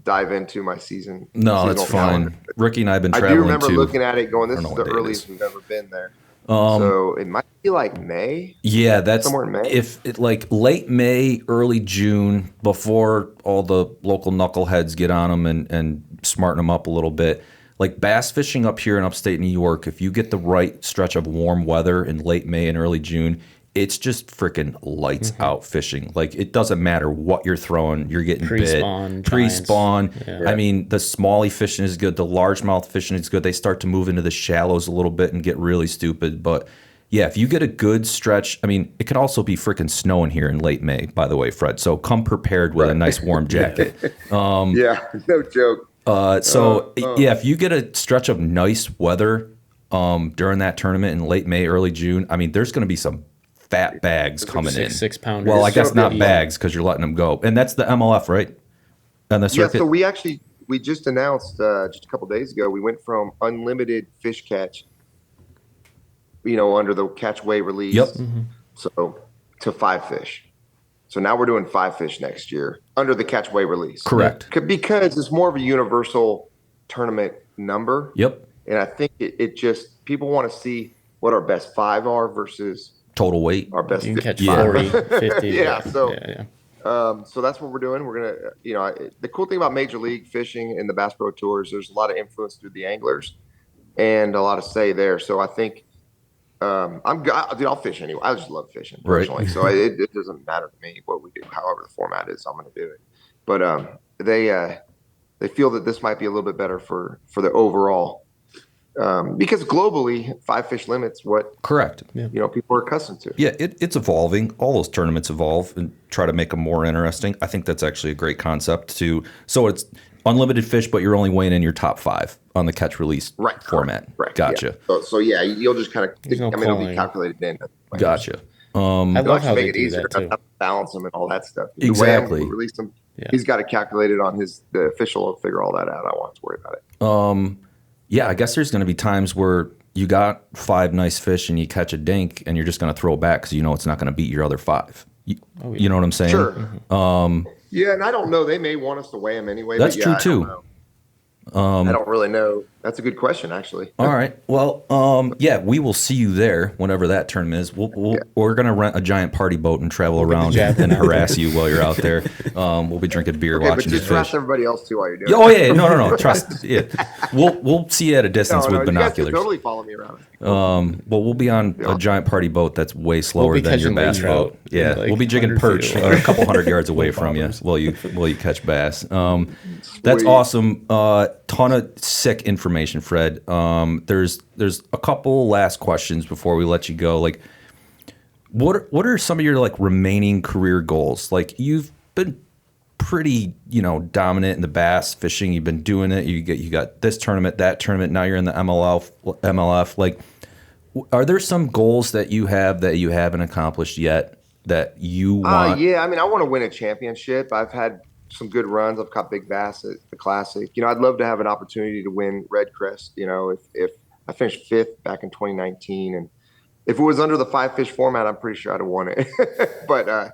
dive into my season. No, that's fine. Ricky and I have been traveling. I do remember too. looking at it, going, "This is the earliest we've ever been there." So it might be like May. Yeah, that's somewhere in May. If it like late May, early June, before all the local knuckleheads get on them and smarten them up a little bit. Like bass fishing up here in upstate New York, if you get the right stretch of warm weather in late May and early June, it's just freaking lights out fishing. Like it doesn't matter what you're throwing, you're getting pre-spawn. Yeah. I mean, the smallie fishing is good, the largemouth fishing is good. They start to move into the shallows a little bit and get really stupid. But yeah, if you get a good stretch, I mean, it could also be freaking snowing here in late May, by the way, Fred. So come prepared with a nice warm jacket. Yeah, no joke. If you get a stretch of nice weather during that tournament in late May, early June, I mean, there's going to be some fat bags coming in. 6-pounders. Well, I guess not bags because you're letting them go. And that's the MLF, right? And the circuit? Yeah, so we just announced just a couple days ago, we went from unlimited fish catch, under the catch weigh release. Yep. So to 5 fish. So now we're doing 5 fish next year under the catch weigh release. Correct. Because it's more of a universal tournament number. Yep. And I think it just, people want to see what our best 5 are versus total weight. Our best. You can catch 40, 50. So that's what we're doing. We're going to, the cool thing about Major League Fishing and the Bass Pro Tours, there's a lot of influence through the anglers and a lot of say there. So I think, I'll fish anyway. I just love fishing personally. Right. So it doesn't matter to me what we do, however the format is, I'm going to do it. But they feel that this might be a little bit better for the overall, because globally 5 fish limits what correct people are accustomed to. Yeah, it's evolving. All those tournaments evolve and try to make them more interesting. I think that's actually a great concept too. So it's unlimited fish, but you're only weighing in your top 5 on the catch release format. Right. Gotcha. Yeah. So yeah, you'll just kind of. No it'll be calculated in. Gotcha. I love how make they it do easier that to too. balance them and all that stuff. Exactly. The way I'm release them, Yeah. he's got it calculated on the official will figure all that out. I don't want to worry about it. Yeah, I guess there's going to be times where you got 5 nice fish and you catch a dink and you're just going to throw it back because you know it's not going to beat your other 5. You know what I'm saying? Sure. Mm-hmm. Yeah, and I don't know. They may want us to weigh them anyway. That's but yeah, true too. I don't really know. That's a good question, actually. All right. Well, yeah, we will see you there whenever that tournament is. We're going to rent a giant party boat and travel around and harass you while you're out there. We'll be drinking beer, Okay, but watching you just trust fish. everybody else too while you're doing it. Oh yeah, no. Trust. Yeah, we'll see you at a distance with binoculars. You guys can totally follow me around. Well, we'll be on a giant party boat that's way slower than your catching bass lake boat. trout Yeah, like we'll be jigging 100 perch feet away. a couple hundred yards away from you while you catch bass. That's Sweet. awesome. Ton of sick information, Fred. There's a couple last questions before we let you go. Like, what are some of your like remaining career goals? Like, you've been pretty dominant in the bass fishing. You've been doing it. You got this tournament, that tournament. Now you're in the MLF. Like, are there some goals that you have that you haven't accomplished yet that you want? Yeah, I mean, I want to win a championship. I've had some good runs. I've caught big bass at the Classic. I'd love to have an opportunity to win Red Crest. If I finished 5th back in 2019, and if it was under the 5-fish format, I'm pretty sure I'd have won it. But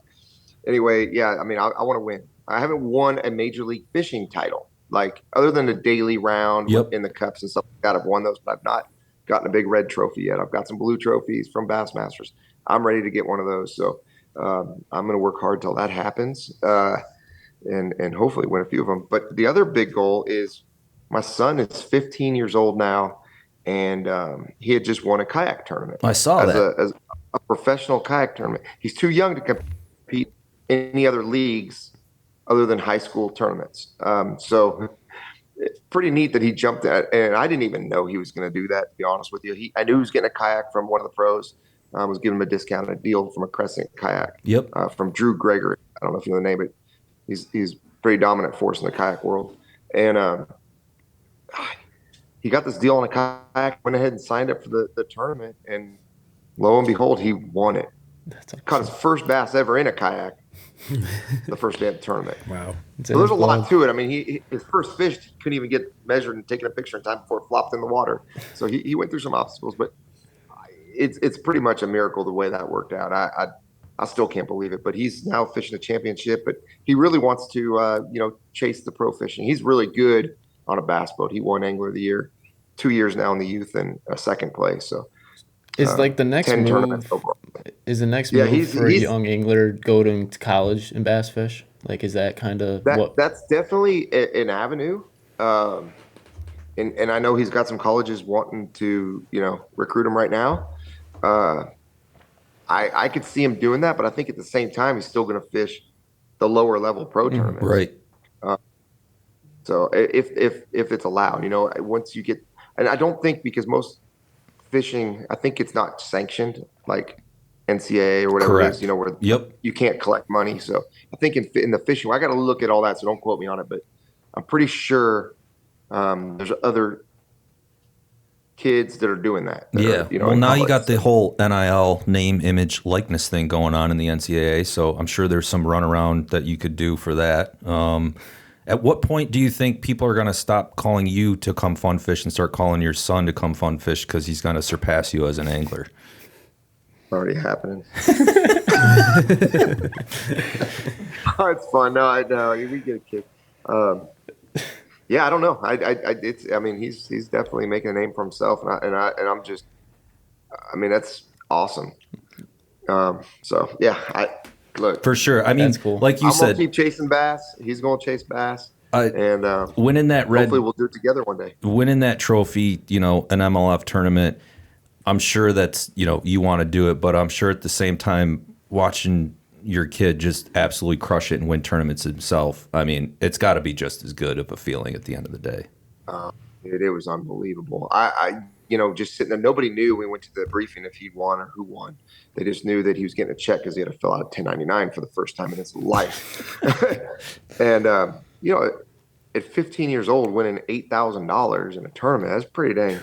anyway, yeah, I mean, I want to win. I haven't won a Major League Fishing title, like other than the daily round in the cups and stuff like that. I've won those, but I've not gotten a big red trophy yet. I've got some blue trophies from Bassmasters. I'm ready to get one of those. So I'm going to work hard till that happens. And hopefully win a few of them. But the other big goal is my son is 15 years old now, and he had just won a kayak tournament. I saw that. As a professional kayak tournament. He's too young to compete in any other leagues other than high school tournaments. So it's pretty neat that he jumped at, and I didn't even know he was going to do that, to be honest with you. I knew he was getting a kayak from one of the pros. I was giving him a discounted deal from a Crescent kayak. From Drew Gregory. I don't know if you know the name, but he's pretty dominant force in the kayak world. And he got this deal on a kayak, went ahead and signed up for the tournament, and lo and behold, he won it. That's awesome. Caught his first bass ever in a kayak the first day of the tournament. Wow. So there's a lot to it. I mean, his first fish, he couldn't even get measured and taken a picture in time before it flopped in the water. So he went through some obstacles, but it's pretty much a miracle the way that worked out. I still can't believe it, but he's now fishing a championship, but he really wants to, chase the pro fishing. He's really good on a bass boat. He won Angler of the Year 2 years now in the youth and a second place. So is like the next 10 move tournaments overall. Is the next move for a young angler going to college and bass fish? Like, is that kind of that's definitely an avenue. And I know he's got some colleges wanting to, recruit him right now. I could see him doing that, but I think at the same time, he's still going to fish the lower level pro tournaments. Right. So if it's allowed, once you get, and I don't think, because most fishing, I think it's not sanctioned like NCAA or whatever it is, where you can't collect money. So I think in the fishing, I got to look at all that, so don't quote me on it, but I'm pretty sure there's other kids that are doing that. Well, now you got the whole NIL name, image, likeness thing going on in the NCAA, so I'm sure there's some runaround that you could do for that. At what point do you think people are going to stop calling you to come fun fish and start calling your son to come fun fish because he's going to surpass you as an angler? Already happening. Oh, it's fun. No, I know. We get a kick. Yeah, I don't know. I mean, he's definitely making a name for himself, and I'm just, I mean, that's awesome. So yeah, look, for sure. I mean, cool. Like you I'm said, gonna keep chasing bass. He's gonna chase bass, and winning that hopefully we'll do it together one day. Winning that trophy, an MLF tournament. I'm sure that's you want to do it, but I'm sure at the same time watching your kid just absolutely crush it and win tournaments himself. I mean, it's got to be just as good of a feeling at the end of the day. It was unbelievable. I just sitting there, nobody knew when we went to the briefing if he won or who won. They just knew that he was getting a check because he had to fill out a 1099 for the first time in his life. And, at 15 years old, winning $8,000 in a tournament. That's pretty dang.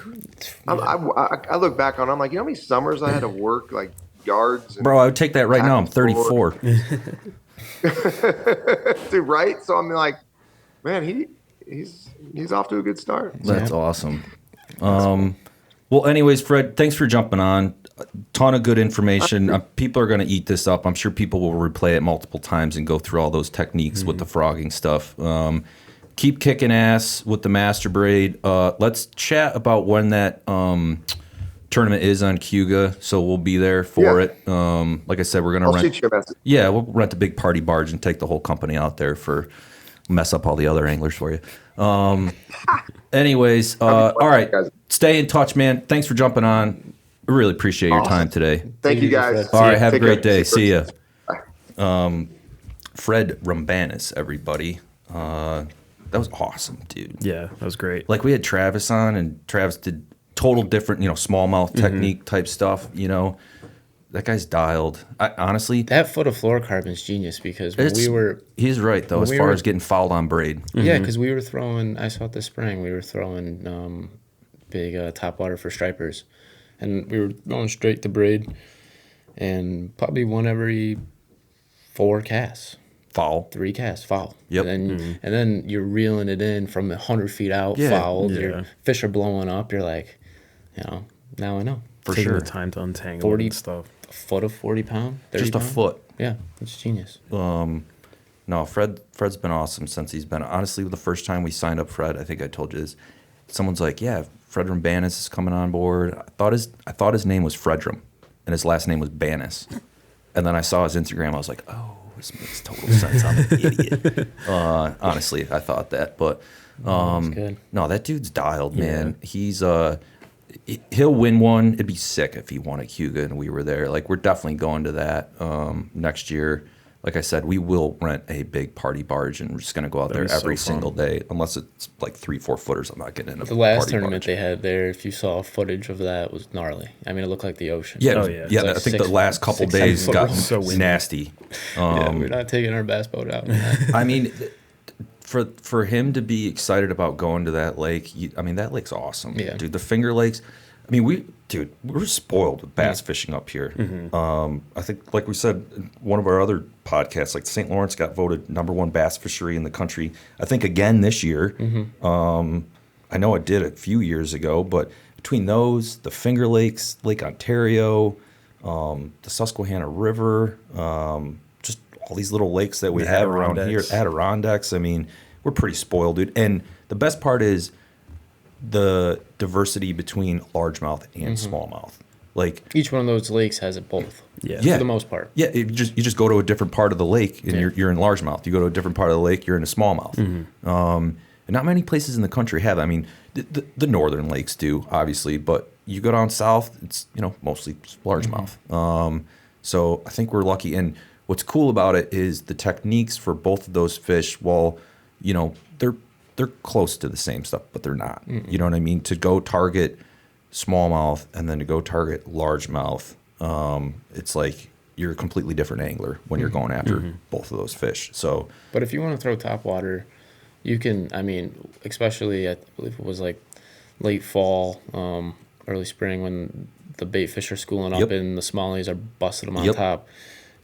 I look back on it, I'm like, you know how many summers I had to work like yards? And Bro, I would take that right now. I'm 34. Dude, right? So I'm like, man, he's off to a good start. That's awesome. Well, anyways, Fred, thanks for jumping on. A ton of good information. People are going to eat this up. I'm sure people will replay it multiple times and go through all those techniques with the frogging stuff. Keep kicking ass with the Master Braid. Let's chat about when that tournament is on Cuga. So we'll be there for it. Like I said, we're going to rent. Shoot you a message. Yeah, we'll rent a big party barge and take the whole company out there for mess up all the other anglers for you. Anyways, all right. Stay in touch, man. Thanks for jumping on. I really appreciate your time today. Thank you, guys. All right, have a great day. See ya. Fred Roumbanis, everybody. That was awesome, dude. Yeah, that was great. Like we had Travis on, and Travis did total different, smallmouth technique type stuff. That guy's dialed. Honestly, That foot of fluorocarbon is genius because when he's right though, as far as getting fouled on braid. Yeah, because we were throwing. I saw it this spring. We were throwing big top water for stripers, and we were going straight to braid, and probably one every 4 casts. Foul. 3 casts, foul. Yep. And then you're reeling it in from 100 feet out, fouled. Yeah. Your fish are blowing up. You're like, now I know. For Taking sure. the time to untangle 40 and stuff. A foot of 40 pound, 30 Just a pound? foot. Yeah, it's genius. No, Fred's been awesome since he's been. Honestly, the first time we signed up Fred, I think I told you this. Someone's like, "Yeah, Fred Roumbanis is coming on board." I thought his name was Fredrum, and his last name was Banis. And then I saw his Instagram. I was like, "Oh, this makes total sense. I'm an idiot." Honestly, I thought that, but good. no, that dude's dialed, man. He's he'll win one. It'd be sick if he won at Cuga and we were there. Like we're definitely going to that next year. Like I said, we will rent a big party barge and we're just gonna go out there every single day, unless it's like 3-4 footers. I'm not getting in a The last party tournament barge. they had there, if you saw footage of that, was gnarly. I mean, it looked like the ocean. Yeah, Oh, yeah. yeah. It's like I think the 6 last couple 6, 7 days foot got roll. So windy. nasty. Yeah, we're not taking our bass boat out. I mean, for him to be excited about going to that lake, that lake's awesome. Yeah. Dude, the Finger Lakes. I mean, we're spoiled with bass fishing up here. I think, like we said in one of our other podcasts, like St. Lawrence got voted #1 bass fishery in the country. I think again this year. I know it did a few years ago, but between those, the Finger Lakes, Lake Ontario, the Susquehanna River, just all these little lakes that we The have around here, Adirondacks. Adirondacks. I mean, we're pretty spoiled, dude. And the best part is the diversity between largemouth and smallmouth. Like Each one of those lakes has it both. Yeah. Yeah. For the most part. yeah, you just go to a different part of the lake and you're in largemouth. You go to a different part of the lake, you're in a smallmouth. And not many places in the country have. I mean, the northern lakes do, obviously, but you go down south, it's mostly largemouth. So I think we're lucky. And what's cool about it is the techniques for both of those fish. While they're close to the same stuff, but they're not. You know what I mean? To go target smallmouth and then to go target largemouth, it's like you're a completely different angler when you're going after both of those fish. So, But if you want to throw topwater, you can, especially I believe it was like late fall, early spring when the bait fish are schooling up Yep. and the smallies are busting them on Yep. top.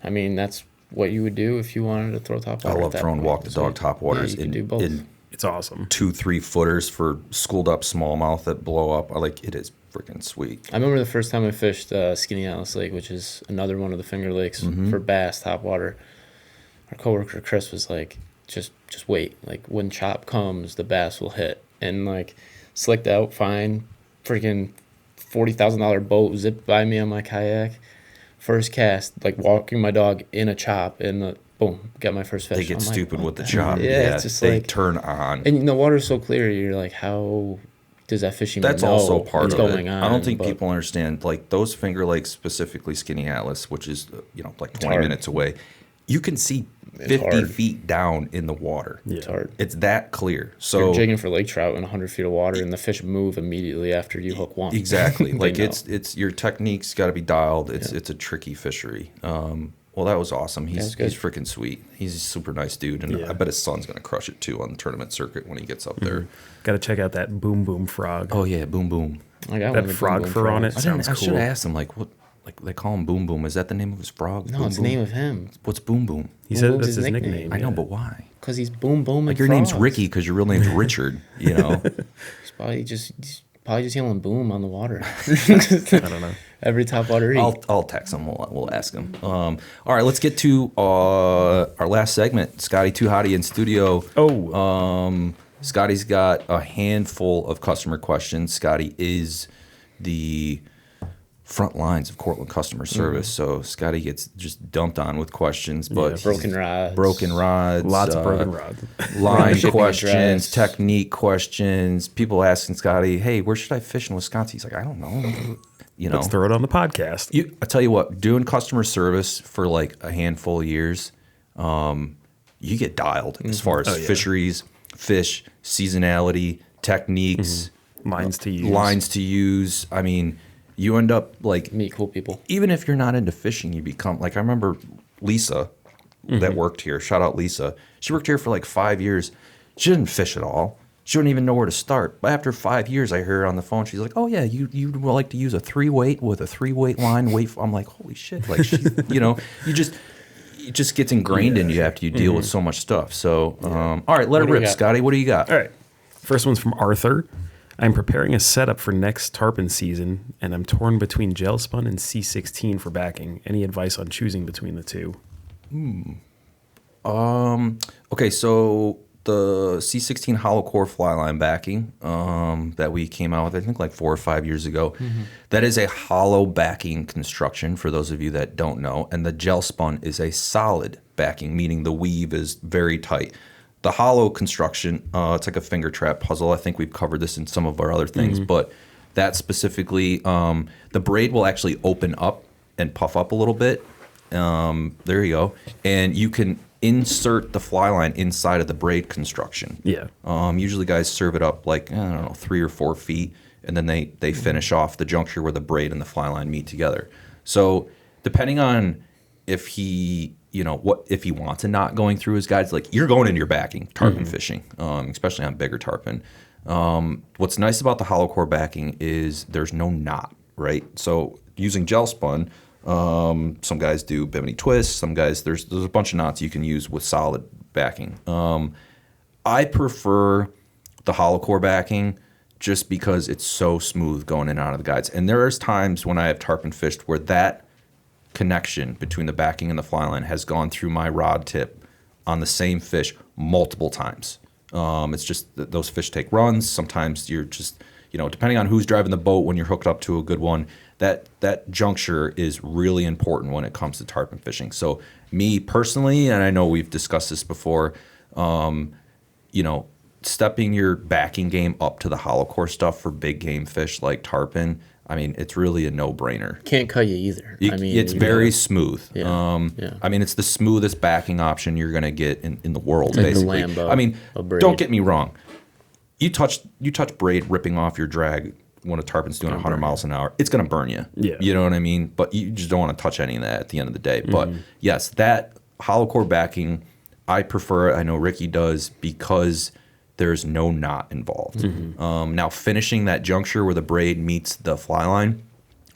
That's what you would do if you wanted to throw topwater. I at love that throwing point. walk the dog So, topwaters you can do both. in It's awesome. 2-3 footers for schooled up smallmouth that blow up. It is freaking sweet. I remember the first time I fished Skinny Atlas Lake, which is another one of the Finger Lakes for bass, topwater. Our coworker Chris was like, just wait. Like when chop comes, the bass will hit. And like slicked out, fine. Freaking $40,000 boat zipped by me on my kayak. First cast, like walking my dog in a chop, and boom, got my first fish. They get I'm like, stupid what with the the chop. hell? Yeah, it's just they like, turn on. and the water's so clear. You're like, how does that fish even That's know also part what's of going it. on? I don't think But people understand, like those Finger Lakes, specifically Skinny Atlas, which is like 20 hard. minutes away. You can see 50 hard. feet down in the water. it's hard. It's that clear. You're So jigging for lake trout in 100 feet of water, and the fish move immediately after you hook one. exactly, They like know. it's your technique's got to be dialed. It's a tricky fishery. Well, that was awesome. That's He's good. freaking sweet. He's a super nice dude, and I bet his son's gonna crush it too on the tournament circuit when he gets up there. Got to check out that Boom Boom frog. Oh yeah, boom boom. I got That one of the frog boom fur on it. frogs. Sounds I should cool. have asked him like what, like they call him Boom Boom. Is that the name of his frog? No, Boom it's the Boom? name of him. What's Boom Boom? He Boom said Boom's that's his nickname. I know, yeah. but why? Because he's boom boom. Like your name's Ricky because your real name's Richard. You know. He's probably just yelling boom on the water. I don't know. Every top water he. I'll text him. We'll ask him. All right, let's get to our last segment. Scotty Too Hottie in studio. Scotty's got a handful of customer questions. Scotty is the front lines of Cortland customer service, so Scotty gets just dumped on with questions. But broken rods. Lots of broken rods. line Shipping questions, address. technique questions. People asking Scotty, "Hey, where should I fish in Wisconsin?" He's like, "I don't know." You know, Let's throw it on the podcast. I tell you what, doing customer service for like a handful of years, you get dialed as far as fisheries, fish, seasonality, techniques, Lines to use. lines to use. I mean, you end up like, Meet cool people. even if you're not into fishing, you become like, I remember Lisa that worked here. Shout out Lisa. She worked here for like 5 years. She didn't fish at all. She wouldn't even know where to start. But after 5 years, I heard her on the phone. She's like, "Oh yeah, you like to use a 3-weight with a 3-weight line." I'm like, holy shit! Like, she, you know, it just gets ingrained in you after you deal with so much stuff. So, all right, let it do you rip, got? Scotty. What do you got? All right. First one's from Arthur. I'm preparing a setup for next tarpon season, and I'm torn between gel spun and C16 for backing. Any advice on choosing between the two? Okay, so the C16 hollow core fly line backing that we came out with, I think like 4 or 5 years ago, that is a hollow backing construction for those of you that don't know. And the gel spun is a solid backing, meaning the weave is very tight. The hollow construction, it's like a finger trap puzzle. I think we've covered this in some of our other things, but that specifically, the braid will actually open up and puff up a little bit. There you go. And you can insert the fly line inside of the braid construction. Yeah. Usually guys serve it up like, I don't know, 3 or 4 feet, and then they finish off the juncture where the braid and the fly line meet together. So depending on if he, if he wants a knot going through his guides, like you're going into your backing, tarpon fishing, especially on bigger tarpon. What's nice about the hollow core backing is there's no knot, right? So using gel spun, some guys do bimini twists. Some guys, there's a bunch of knots you can use with solid backing. I prefer the hollow core backing just because it's so smooth going in and out of the guides. And there's times when I have tarpon fished where that connection between the backing and the fly line has gone through my rod tip on the same fish multiple times. It's just that those fish take runs. Sometimes you're just, depending on who's driving the boat when you're hooked up to a good one, that juncture is really important when it comes to tarpon fishing. So me personally, and I know we've discussed this before, stepping your backing game up to the hollow core stuff for big game fish like tarpon, I mean, it's really a no-brainer. Can't cut you either. It's very smooth. Yeah, yeah. I mean, it's the smoothest backing option you're going to get in the world, like the basically. Lambo I mean, of braid. don't get me wrong. You touch braid ripping off your drag when a tarpon's doing 100 miles an hour, it's going to burn you. Yeah. You know what I mean? But you just don't want to touch any of that at the end of the day. But yes, that hollow core backing, I prefer it. I know Ricky does because there's no knot involved. Now, finishing that juncture where the braid meets the fly line,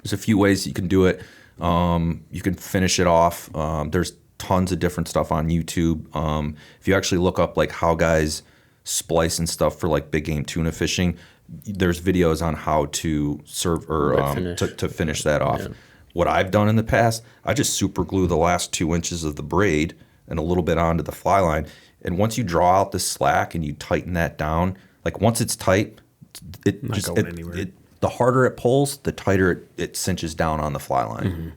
there's a few ways you can do it. You can finish it off. There's tons of different stuff on YouTube. If you actually look up like how guys splice and stuff for like big game tuna fishing, there's videos on how to serve or finish. to finish that off. Yeah. What I've done in the past, I just super glue the last 2 inches of the braid and a little bit onto the fly line. And once you draw out the slack and you tighten that down, like once it's tight, the harder it pulls, the tighter it cinches down on the fly line.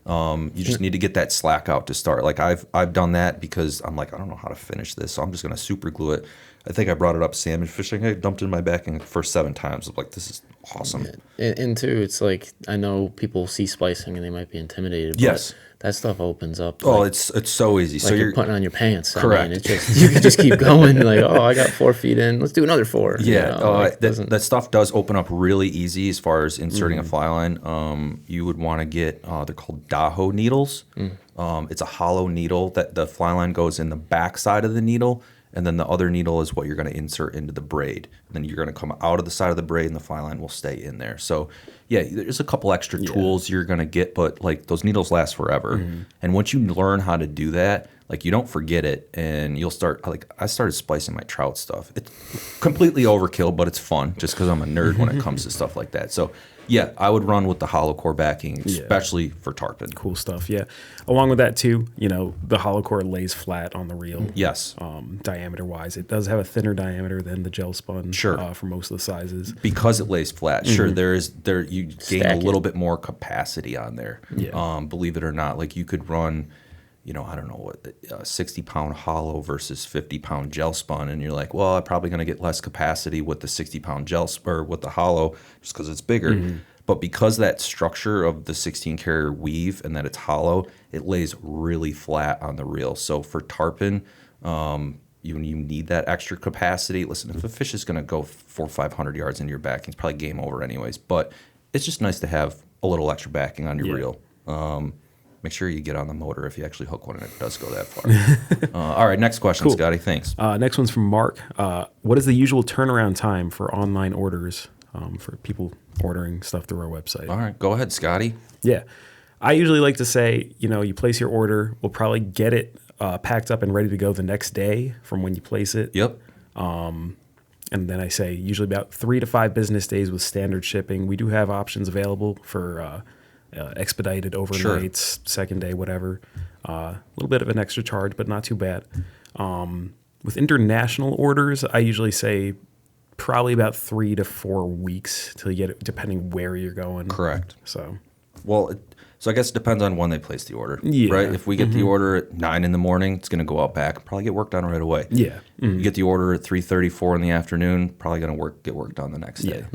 You just need to get that slack out to start. Like I've done that because I'm like, I don't know how to finish this, so I'm just gonna super glue it. I think I brought it up salmon fishing. I dumped in my backing the first 7 times. I'm like, this is awesome. And too, it's like, I know people see splicing and they might be intimidated. But Yes. that stuff opens up. Oh, like, it's so easy. So you're putting on your pants. Correct. I mean, it's just, you can just keep going. Like, oh, I got 4 feet in. Let's do another 4. Yeah, You know, like, that stuff does open up really easy as far as inserting a fly line. You would want to get, they're called Daho needles. It's a hollow needle that the fly line goes in the back side of the needle, and then the other needle is what you're going to insert into the braid. And then you're going to come out of the side of the braid, and the fly line will stay in there. So, yeah, there's a couple extra tools you're going to get, but like those needles last forever. And once you learn how to do that, like you don't forget it, and you'll start, like I started splicing my trout stuff. It's completely overkill, but it's fun just because I'm a nerd when it comes to stuff like that. So yeah, I would run with the hollow core backing, especially for tarpon. Cool stuff. Yeah. Along with that too, the hollow core lays flat on the reel. Yes. Diameter wise, it does have a thinner diameter than the gel spun. Sure. For most of the sizes. Because it lays flat. Sure, you gain Stack a little bit more capacity on there. Yeah. Believe it or not, like you could run, I don't know what, 60-pound hollow versus 50-pound gel spun, and you're like, well, I'm probably going to get less capacity with the 60-pound gel or with the hollow just because it's bigger. But because that structure of the 16 carrier weave and that it's hollow, it lays really flat on the reel. So for tarpon, you need that extra capacity. Listen, if a fish is going to go 400 or 500 yards into your backing, it's probably game over anyways. But it's just nice to have a little extra backing on your reel. Make sure you get on the motor if you actually hook one and it does go that far. All right, next question, Cool. Scotty. Thanks. Next one's from Mark. What is the usual turnaround time for online orders for people ordering stuff through our website? All right, go ahead, Scotty. Yeah. I usually like to say, you place your order. We'll probably get it packed up and ready to go the next day from when you place it. Yep. And then I say usually about 3 to 5 business days with standard shipping. We do have options available for expedited overnights, second day, whatever. A little bit of an extra charge, but not too bad. With international orders, I usually say probably about 3 to 4 weeks till you get it, depending where you're going. Correct. So, Well, so I guess it depends on when they place the order, Yeah. right? If we get the order at 9 in the morning, it's going to go out back, probably get worked on right away. yeah. You get the order at 3:34 in the afternoon, probably going to get worked on the next day.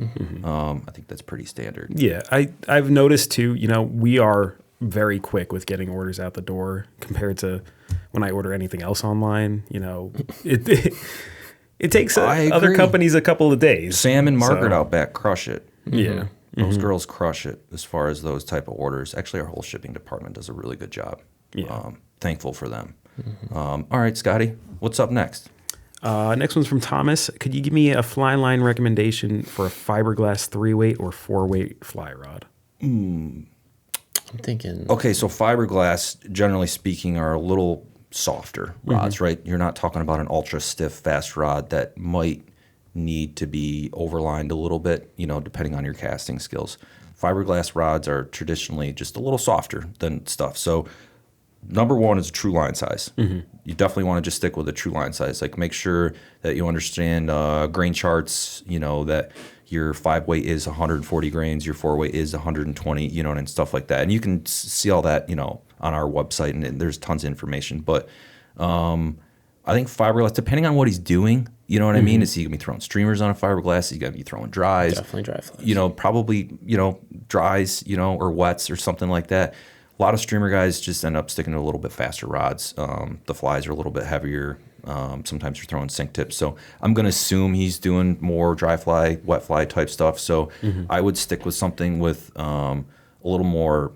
I think that's pretty standard. Yeah, I've noticed too, we are very quick with getting orders out the door compared to when I order anything else online. It takes I other agree. companies a couple of days. Sam and Margaret So- out back crush it. Yeah. Those girls crush it as far as those type of orders. Actually, our whole shipping department does a really good job. Yeah. Thankful for them. All right, Scotty, what's up next? Next one's from Thomas. Could you give me a fly line recommendation for a fiberglass 3-weight or 4-weight fly rod? I'm thinking. Okay, so fiberglass, generally speaking, are a little softer rods, right? You're not talking about an ultra stiff, fast rod that might need to be overlined a little bit, depending on your casting skills. Fiberglass rods are traditionally just a little softer than stuff. So number one is true line size. You definitely want to just stick with a true line size. Like make sure that you understand grain charts, that your 5-weight is 140 grains, your 4-weight is 120, and stuff like that. And you can see all that, on our website, and there's tons of information. But I think fiberglass, depending on what he's doing, you know what I mean? Is he going to be throwing streamers on a fiberglass? Is he going to be throwing dries? Definitely dry flies. Probably, dries, or wets or something like that. A lot of streamer guys just end up sticking to a little bit faster rods. The flies are a little bit heavier. Sometimes you're throwing sink tips. So I'm going to assume he's doing more dry fly, wet fly type stuff. So I would stick with something with a little more,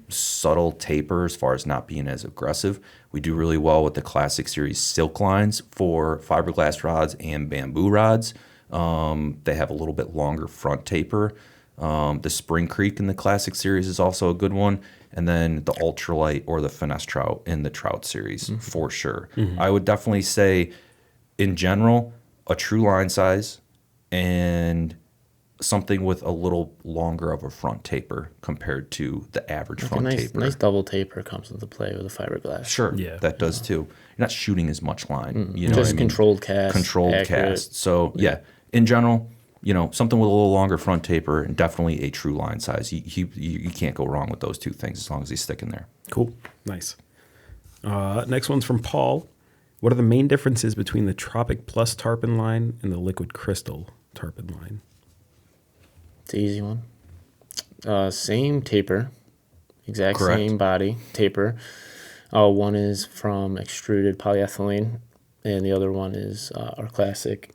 subtle taper as far as not being as aggressive. We do really well with the Classic Series silk lines for fiberglass rods and bamboo rods. They have a little bit longer front taper. The Spring Creek in the Classic Series is also a good one. And then the ultralight or the finesse trout in the trout series for sure. I would definitely say, in general, a true line size and something with a little longer of a front taper compared to the average Like front a taper. nice double taper comes into play with a fiberglass. Sure, Yeah. that does too. You're not shooting as much line. You know Just what I mean? controlled cast. Controlled accurate. cast. So yeah, in general, something with a little longer front taper and definitely a true line size. You can't go wrong with those two things as long as he's sticking there. Cool. Nice. Next one's from Paul. What are the main differences between the Tropic Plus tarpon line and the Liquid Crystal tarpon line? It's an easy one. Same taper, exact Correct. same body taper. One is from extruded polyethylene, and the other one is our classic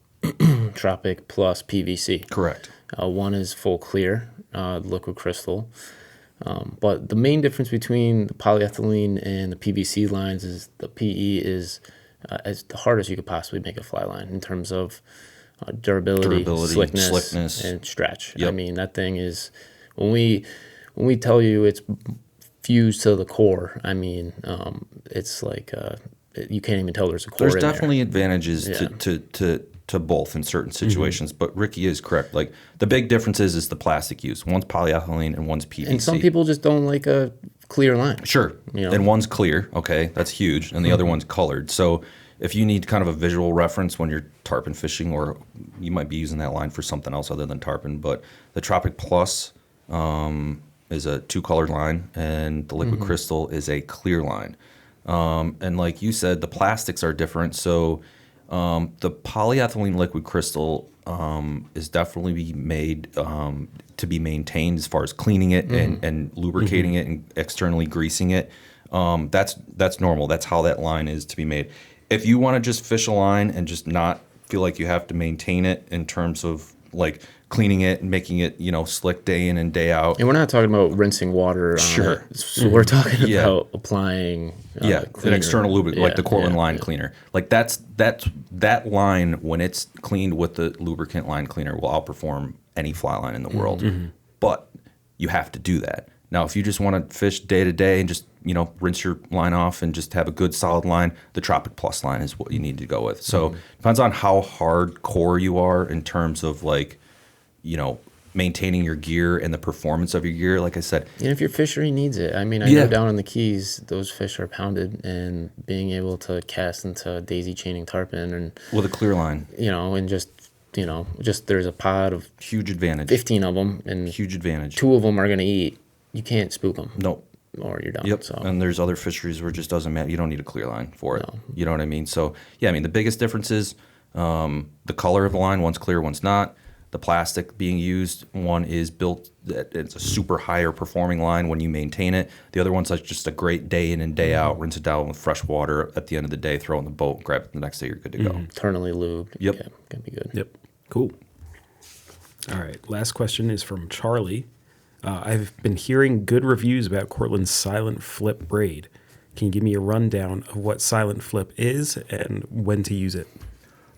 Tropic Plus PVC. Correct. One is full clear, liquid crystal. But the main difference between the polyethylene and the PVC lines is the PE is as the hardest you could possibly make a fly line in terms of durability, slickness, and stretch. Yep. I mean, that thing is when we tell you it's fused to the core. I mean, it's like you can't even tell there's a core. There's in definitely there. advantages to both in certain situations, but Ricky is correct. Like the big difference is the plastic use. One's polyethylene and one's PVC. And some people just don't like a clear line. Sure. You know? And one's clear, okay, that's huge, and the other one's colored. So if you need kind of a visual reference when you're tarpon fishing, or you might be using that line for something else other than tarpon, but the Tropic Plus is a two-colored line, and the Liquid Crystal is a clear line. And like you said, the plastics are different. So the polyethylene Liquid Crystal is definitely made to be maintained as far as cleaning it and lubricating it and externally greasing it. That's normal. That's how that line is to be made. If you want to just fish a line and just not feel like you have to maintain it in terms of like cleaning it and making it, slick day in and day out. And we're not talking about rinsing water on it. So we're talking about applying an external lubricant, like the Cortland Line cleaner. Cleaner. Like that line, when it's cleaned with the lubricant line cleaner, will outperform any fly line in the world. But you have to do that. Now, if you just want to fish day to day and just, rinse your line off and just have a good solid line, the Tropic Plus line is what you need to go with. So depends on how hardcore you are in terms of like, maintaining your gear and the performance of your gear. Like I said, And if your fishery needs it, I mean, I know down in the Keys, those fish are pounded, and being able to cast into daisy chaining tarpon and with a clear line, and just there's a pod of huge advantage. 15 of them, and Huge advantage. 2 of them are going to eat. You can't spook them. Nope. Or you're done. Yep. So. And there's other fisheries where it just doesn't matter. You don't need a clear line for it. No. You know what I mean? So, yeah, the biggest difference is the color of the line. One's clear, one's not. The plastic being used, one is built, it's a super higher performing line when you maintain it. The other one's like just a great day in and day out. Rinse it down with fresh water at the end of the day, throw it in the boat, grab it the next day, you're good to go. Internally lubed. Yep. Yeah, gonna be good. Yep. Cool. All right. Last question is from Charlie. I've been hearing good reviews about Cortland's Silent Flip braid. Can you give me a rundown of what Silent Flip is and when to use it?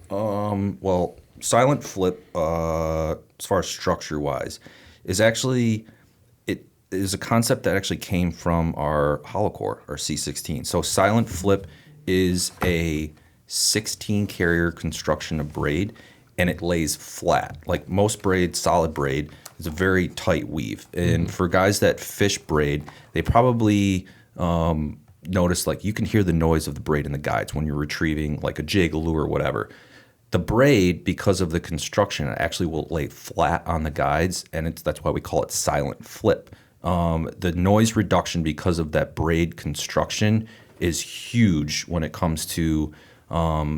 Well, Silent Flip, as far as structure-wise, is actually it is a concept that actually came from our hollow core, our C16. So Silent Flip is a 16 carrier construction of braid, and it lays flat. Like most braid, solid braid is a very tight weave. And for guys that fish braid, they probably notice like you can hear the noise of the braid in the guides when you're retrieving like a jig, a lure, whatever. The braid, because of the construction, it actually will lay flat on the guides, and that's why we call it Silent Flip. The noise reduction because of that braid construction is huge when it comes to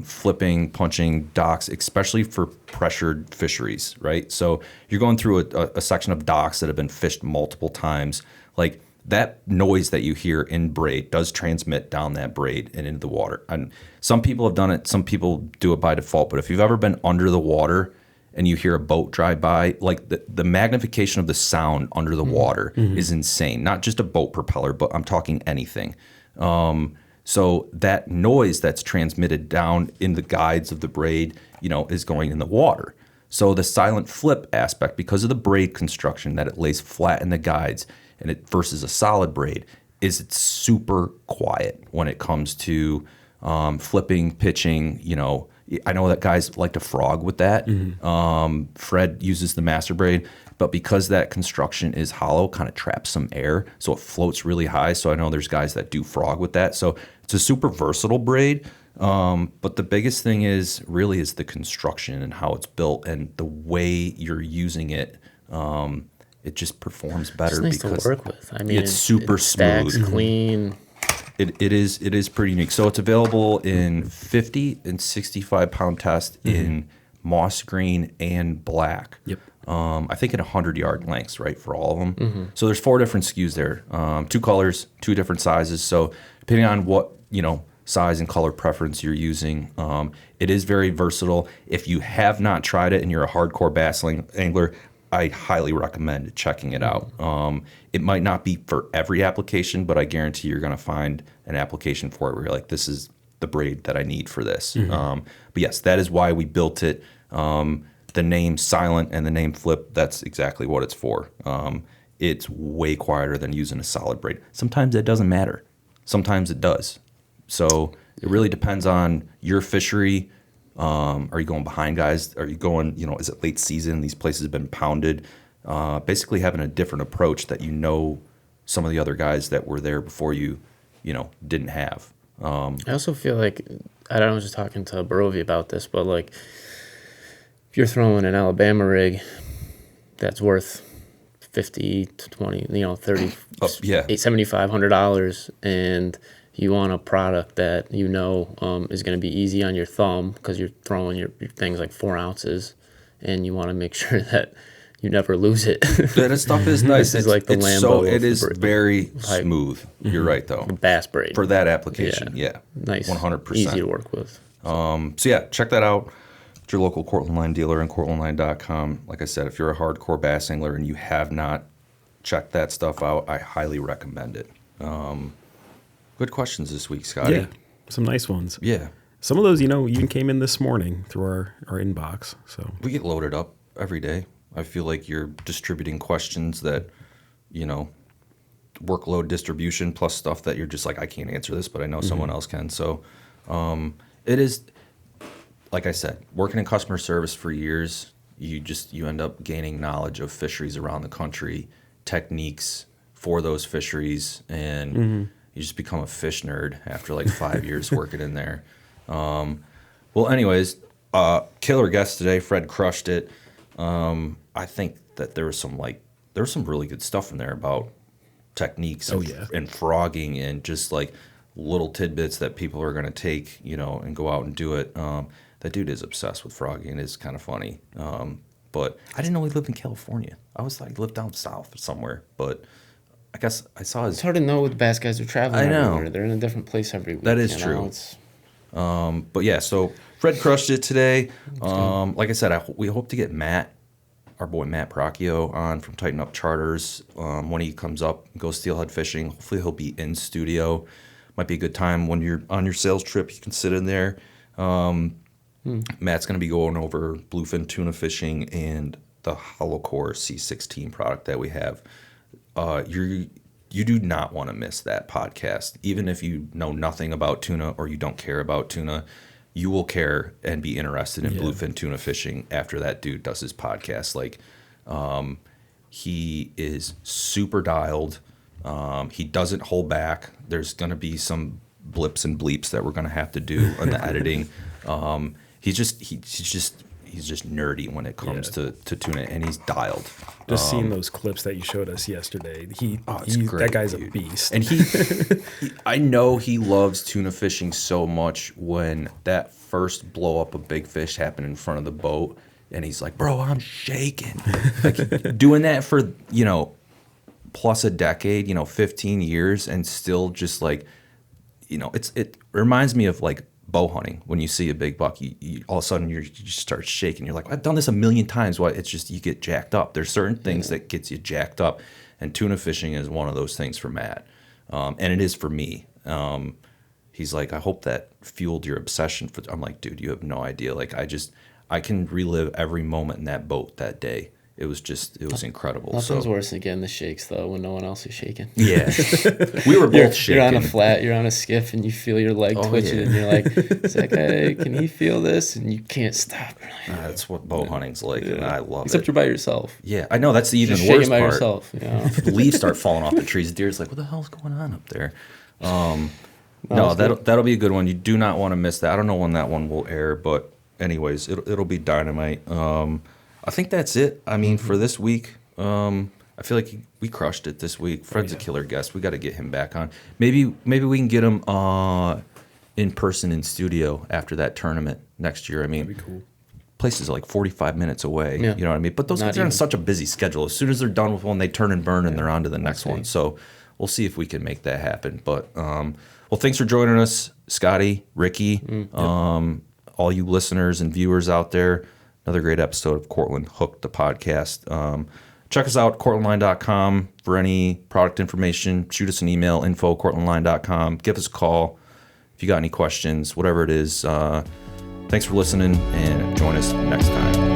flipping, punching docks, especially for pressured fisheries, right? So you're going through a section of docks that have been fished multiple times. Like that noise that you hear in braid does transmit down that braid and into the water. And some people have done it, some people do it by default, but if you've ever been under the water and you hear a boat drive by, like the magnification of the sound under the water is insane. Not just a boat propeller, but I'm talking anything. So that noise that's transmitted down in the guides of the braid, is going in the water. So the Silent Flip aspect, because of the braid construction that it lays flat in the guides, and it versus a solid braid, is it's super quiet when it comes to flipping, pitching. I know that guys like to frog with that. Fred uses the Master Braid, but because that construction is hollow, kind of traps some air, so it floats really high. So I know there's guys that do frog with that. So it's a super versatile braid. But the biggest thing is the construction and how it's built and the way you're using it. It just performs better It's nice because to work with. I mean, it's super it stacks smooth. clean. It is pretty unique. So it's available in 50 and 65 pound test in moss green and black. Yep. I think in 100-yard lengths, right, for all of them. So there's 4 different SKUs there, 2 colors, 2 different sizes. So depending on what size and color preference you're using, it is very versatile. If you have not tried it and you're a hardcore bass angler, I highly recommend checking it out. It might not be for every application, but I guarantee you're going to find an application for it where you're like, this is the braid that I need for this. But yes, that is why we built it. The name Silent and the name Flip, that's exactly what it's for. It's way quieter than using a solid braid. Sometimes it doesn't matter. Sometimes it does. So it really depends on your fishery. Are you going behind guys? Are you going, is it late season? These places have been pounded. Basically having a different approach that some of the other guys that were there before you, didn't have. I also feel like, I was just talking to Barovi about this, but like if you're throwing an Alabama rig that's worth 50 to 20, $30, $7,500, and you want a product that is going to be easy on your thumb because you're throwing your things like 4 ounces, and you want to make sure that you never lose it. That stuff is nice. It's like the Lambo. It is very smooth. You're right, though. Bass braid. For that application, yeah. Nice. 100%. Easy to work with. So yeah, check that out. It's your local Cortland Line dealer and CortlandLine.com. Like I said, if you're a hardcore bass angler and you have not checked that stuff out, I highly recommend it. Good questions this week, Scotty. Yeah, some nice ones. Yeah. Some of those, even came in this morning through our inbox. So we get loaded up every day. I feel like you're distributing questions that, workload distribution plus stuff that you're just like, I can't answer this, but I know someone else can. So it is, like I said, working in customer service for years, you end up gaining knowledge of fisheries around the country, techniques for those fisheries, and you just become a fish nerd after like 5 years working in there. Well, anyways, killer guest today. Fred crushed it. I think that there was some really good stuff in there about techniques and frogging and just like little tidbits that people are going to take, and go out and do it. That dude is obsessed with frogging. It's kind of funny. But I didn't know he lived in California. I was like, lived down south somewhere, but I guess I saw his. It's hard to know what the bass guys are traveling. I know. Everywhere. They're in a different place every week. That is true. But yeah, so Fred crushed it today. Like I said, we hope to get our boy Matt Procchio on from Tighten Up Charters. When he comes up and goes steelhead fishing, hopefully he'll be in studio. Might be a good time when you're on your sales trip. You can sit in there. Matt's going to be going over bluefin tuna fishing and the hollow core C16 product that we have. You do not want to miss that podcast. Even if you know nothing about tuna or you don't care about tuna, you will care and be interested in bluefin tuna fishing after that dude does his podcast. Like, he is super dialed. He doesn't hold back. There's going to be some blips and bleeps that we're going to have to do on the editing. He's just nerdy when it comes to tuna, and he's dialed. Just seeing those clips that you showed us yesterday, great, that guy's dude. a beast. And I know he loves tuna fishing so much. When that first blow up a big fish happened in front of the boat, and he's like, "Bro, I'm shaking." Like, doing that for plus a decade, 15 years, and still just like, it reminds me of like bow hunting. When you see a big buck, you all of a sudden you just start shaking. You're like, I've done this a million times. Why? It's just you get jacked up. There's certain things that gets you jacked up, and tuna fishing is one of those things for Matt, and it is for me. He's like, I hope that fueled your obsession. I'm like, dude, you have no idea. Like, I can relive every moment in that boat that day. It was incredible. Nothing's worse than getting the shakes, though, when no one else is shaking. Yeah. We were both shaking. You're on a flat, you're on a skiff, and you feel your leg twitching, and you're like, Zach, hey, can he feel this? And you can't stop. That's what bow hunting's like, and I love Except you're by yourself. Yeah, I know. That's the even Just worse shaking by part. yourself. The leaves start falling off the trees. The deer's like, what the hell's going on up there? No, that'll be a good one. You do not want to miss that. I don't know when that one will air, but anyways, it'll be dynamite. I think that's it. I mean, for this week, I feel like we crushed it this week. Fred's a killer guest. We got to get him back on. Maybe we can get him in person in studio after that tournament next year. I mean, That'd be cool. Place is like 45 minutes away. Yeah. You know what I mean? But those Not guys are on even. such a busy schedule. As soon as they're done with one, they turn and burn, and they're on to the next one. So we'll see if we can make that happen. But well, thanks for joining us, Scotty, Ricky, all you listeners and viewers out there. Another great episode of Cortland Hooked, the podcast. Check us out, cortlandline.com, for any product information. Shoot us an email, info@cortlandline.com. Give us a call if you got any questions, whatever it is. Thanks for listening, and join us next time.